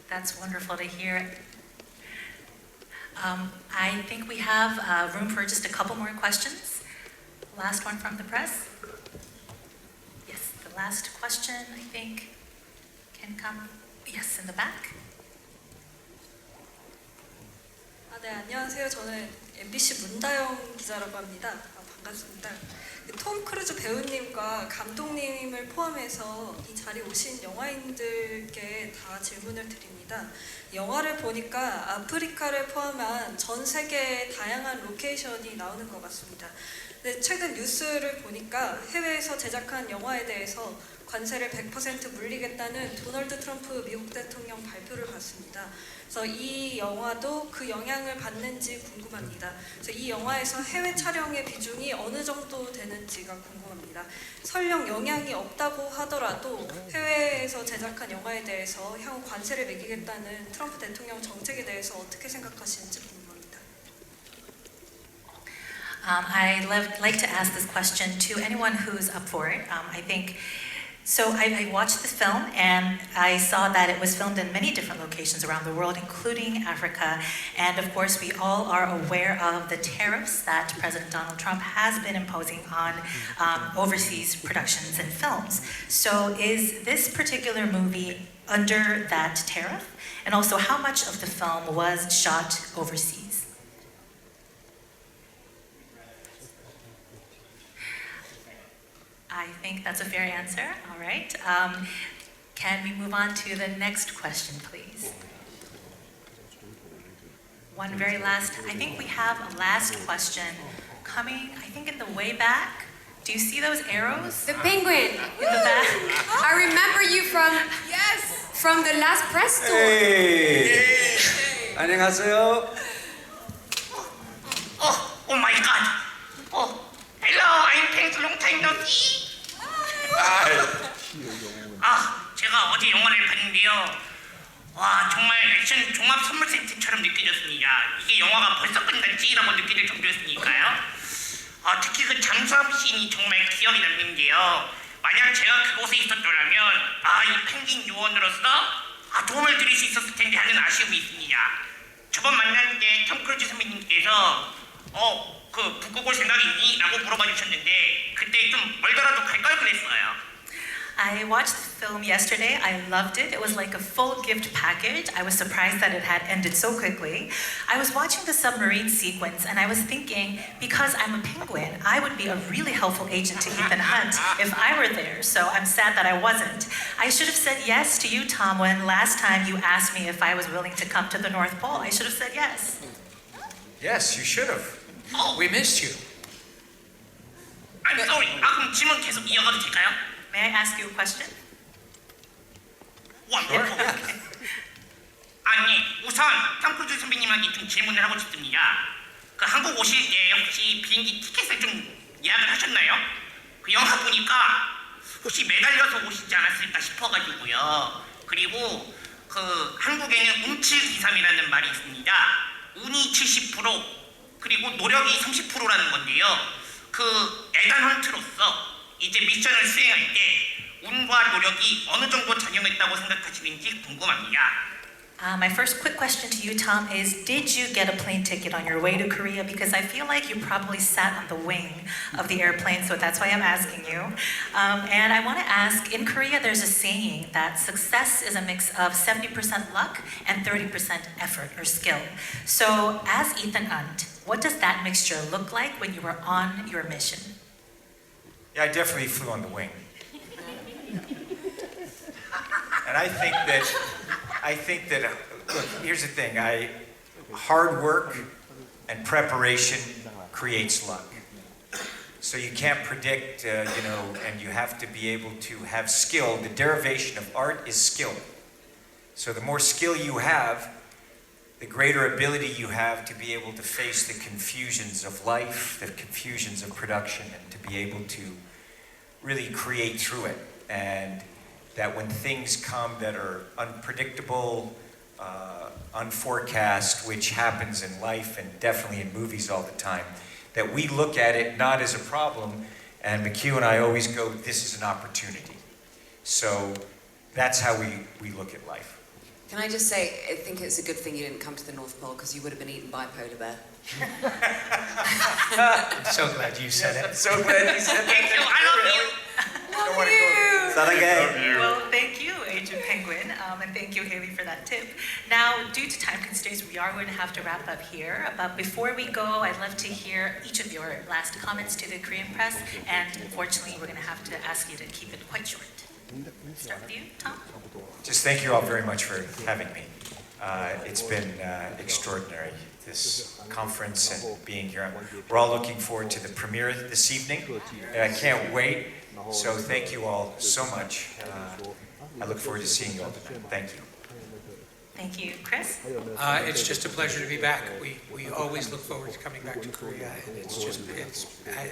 That's wonderful to hear. I think we have room for just a couple more questions. Last one from the press. Yes, the last question, I think, can come. Yes, in the back. 네, 안녕하세요. 저는 MBC 문다영 기자라고 합니다. 반갑습니다. 톰 크루즈 배우님과 감독님을 포함해서 이 자리에 오신 영화인들께 다 질문을 드립니다. 영화를 보니까 아프리카를 포함한 전 세계의 다양한 로케이션이 나오는 것 같습니다. 근데 최근 뉴스를 보니까 해외에서 제작한 영화에 대해서 관세를 100% 물리겠다는 도널드 트럼프 미국 대통령 발표를 봤습니다. 그래서 이 영화도 그 영향을 받는지 궁금합니다. 그래서 이 영화에서 해외 촬영의 비중이 어느 정도 되는지가 궁금합니다. 설령 영향이 없다고 하더라도 해외에서 제작한 영화에 대해서 향후 관세를 매기겠다는 트럼프 대통령 정책에 대해서 어떻게 생각하시는지 궁금합니다. I'd like to ask this question to anyone who's up for it. I think, so I watched this film and I saw that it was filmed in many different locations around the world, including Africa. And of course, we all are aware of the tariffs that President Donald Trump has been imposing on overseas productions and films. So is this particular movie under that tariff? And also, how much of the film was shot overseas? I think that's a fair answer. All right. Can we move on to the next question, please? One very last, I think we have a last question coming, I think in the way back. Do you see those arrows? The penguin. In the back? I remember you from the last press tour. Hey. 안녕하세요. Oh my God. Oh, hello. I'm thanks long time no see. 제가 어제 영화를 봤는데요. 와, 정말 액션 종합 선물 세트처럼 느껴졌습니다. 이게 영화가 벌써 끝났지라고 느껴질 정도였으니까요. 특히 그 잠수함 씬이 정말 기억이 남는데요. 만약 제가 그곳에 있었더라면 이 펭귄 요원으로서 도움을 드릴 수 있었을 텐데 하는 아쉬움이 있습니다. 저번 만날 때 톰 크루즈 선배님께서 그 북극 올 생각이 있니? 라고 물어봐 주셨는데 그때 좀 멀더라도 갈 걸 그랬어요. I watched the film yesterday. I loved it. It was like a full gift package. I was surprised that it had ended so quickly. I was watching the submarine sequence and I was thinking, because I'm a penguin, I would be a really helpful agent to Ethan Hunt if I were there. So I'm sad that I wasn't. I should have said yes to you, Tom, when last time you asked me if I was willing to come to the North Pole. I should have said yes. Yes, you should have. We missed you. I'm sorry. 그럼 질문 계속 이어가도 될까요? May I ask you a question? Wonderful. 우선 톰 크루즈 선배님한테 좀 질문을 하고 싶습니다. 그 한국 오실 때 혹시 비행기 티켓을 좀 예약을 하셨나요? 그 영화 보니까 혹시 매달려서 오시지 않았을까 싶어가지고요. 그리고 그 한국에는 운칠기삼이라는 말이 있습니다. 운이 70% 그리고 노력이 30%라는 건데요. 그 에단 헌트로서 이제 미션을 수행할 때 운과 노력이 어느 정도 작용했다고 생각하시는지 궁금합니다. My first quick question to you, Tom, is did you get a plane ticket on your way to Korea? Because I feel like you probably sat on the wing of the airplane, so that's why I'm asking you. And I want to ask, in Korea there's a saying that success is a mix of 70% luck and 30% effort or skill. So as Ethan Hunt, what does that mixture look like when you were on your mission? Yeah, I definitely flew on the wing. And I think that, look, here's the thing, hard work and preparation creates luck. So you can't predict, and you have to be able to have skill. The derivation of art is skill. So the more skill you have, the greater ability you have to be able to face the confusions of life, the confusions of production, and to be able to really create through it. And that when things come that are unpredictable, unforecast, which happens in life and definitely in movies all the time, that we look at it not as a problem, and McHugh and I always go, this is an opportunity. So that's how we look at life. Can I just say, I think it's a good thing you didn't come to the North Pole because you would have been eaten by a polar bear. I'm so glad you said it. I'm so glad you said that. Thank you. I love you. Love you. 사랑해. Well, thank you, Agent Penguin, and thank you Now, due to time constraints, we are going to have to wrap up here. But before we go, I'd love to hear each of your last comments to the Korean press. And unfortunately, we're going to have to ask you to keep it quite short. Start with you, Tom. Just thank you all very much for having me. It's been extraordinary, this conference and being here. We're all looking forward to the premiere this evening, and I can't wait. So thank you all so much. I look forward to seeing you all tonight. Thank you. Thank you, Chris. It's just a pleasure to be back. We always look forward to coming back to Korea, and it's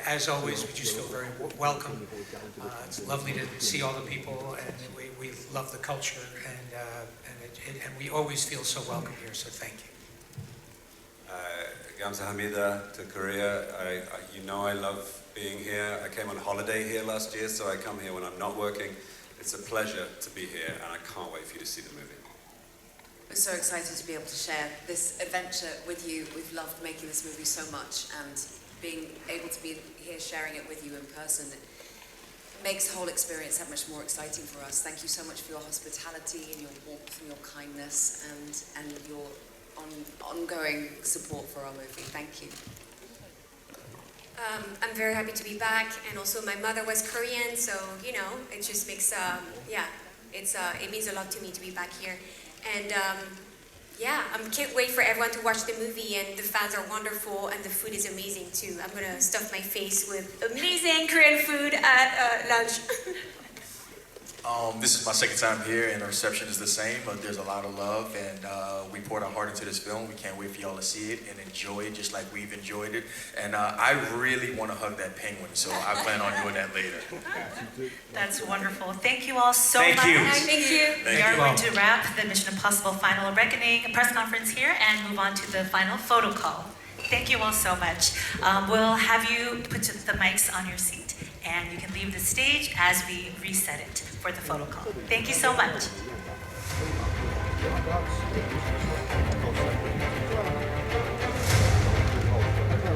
as always, we just feel very welcome. It's lovely to see all the people, and we love the culture, and we always feel so welcome here. So thank you. 감사합니다 to Korea. You know I love being here. I came on holiday here last year, so I come here when I'm not working. It's a pleasure to be here, and I can't wait for you to see the movie. We're so excited to be able to share this adventure with you. We've loved making this movie so much, and being able to be here sharing it with you in person, it makes the whole experience that much more exciting for us. Thank you so much for your hospitality and your warmth and your kindness and your ongoing support for our movie. Thank you. I'm very happy to be back, and also my mother was Korean, so you know it just makes it means a lot to me to be back here, and I can't wait for everyone to watch the movie. And the fans are wonderful, and the food is amazing too. I'm gonna stuff my face with amazing Korean food at lunch. This is my second time here, and the reception is the same, but there's a lot of love, and we poured our heart into this film. We can't wait for y'all to see it and enjoy it just like we've enjoyed it. And I really want to hug that penguin, so I plan on doing that later. That's wonderful. Thank you all so Thank much. you. Thank you. We are going to wrap the Mission Impossible Final Reckoning press conference here and move on to the final photo call. Thank you all so much. We'll have you put the mics on your seat, and you can leave the stage as we reset it for the photo call. Thank you so much.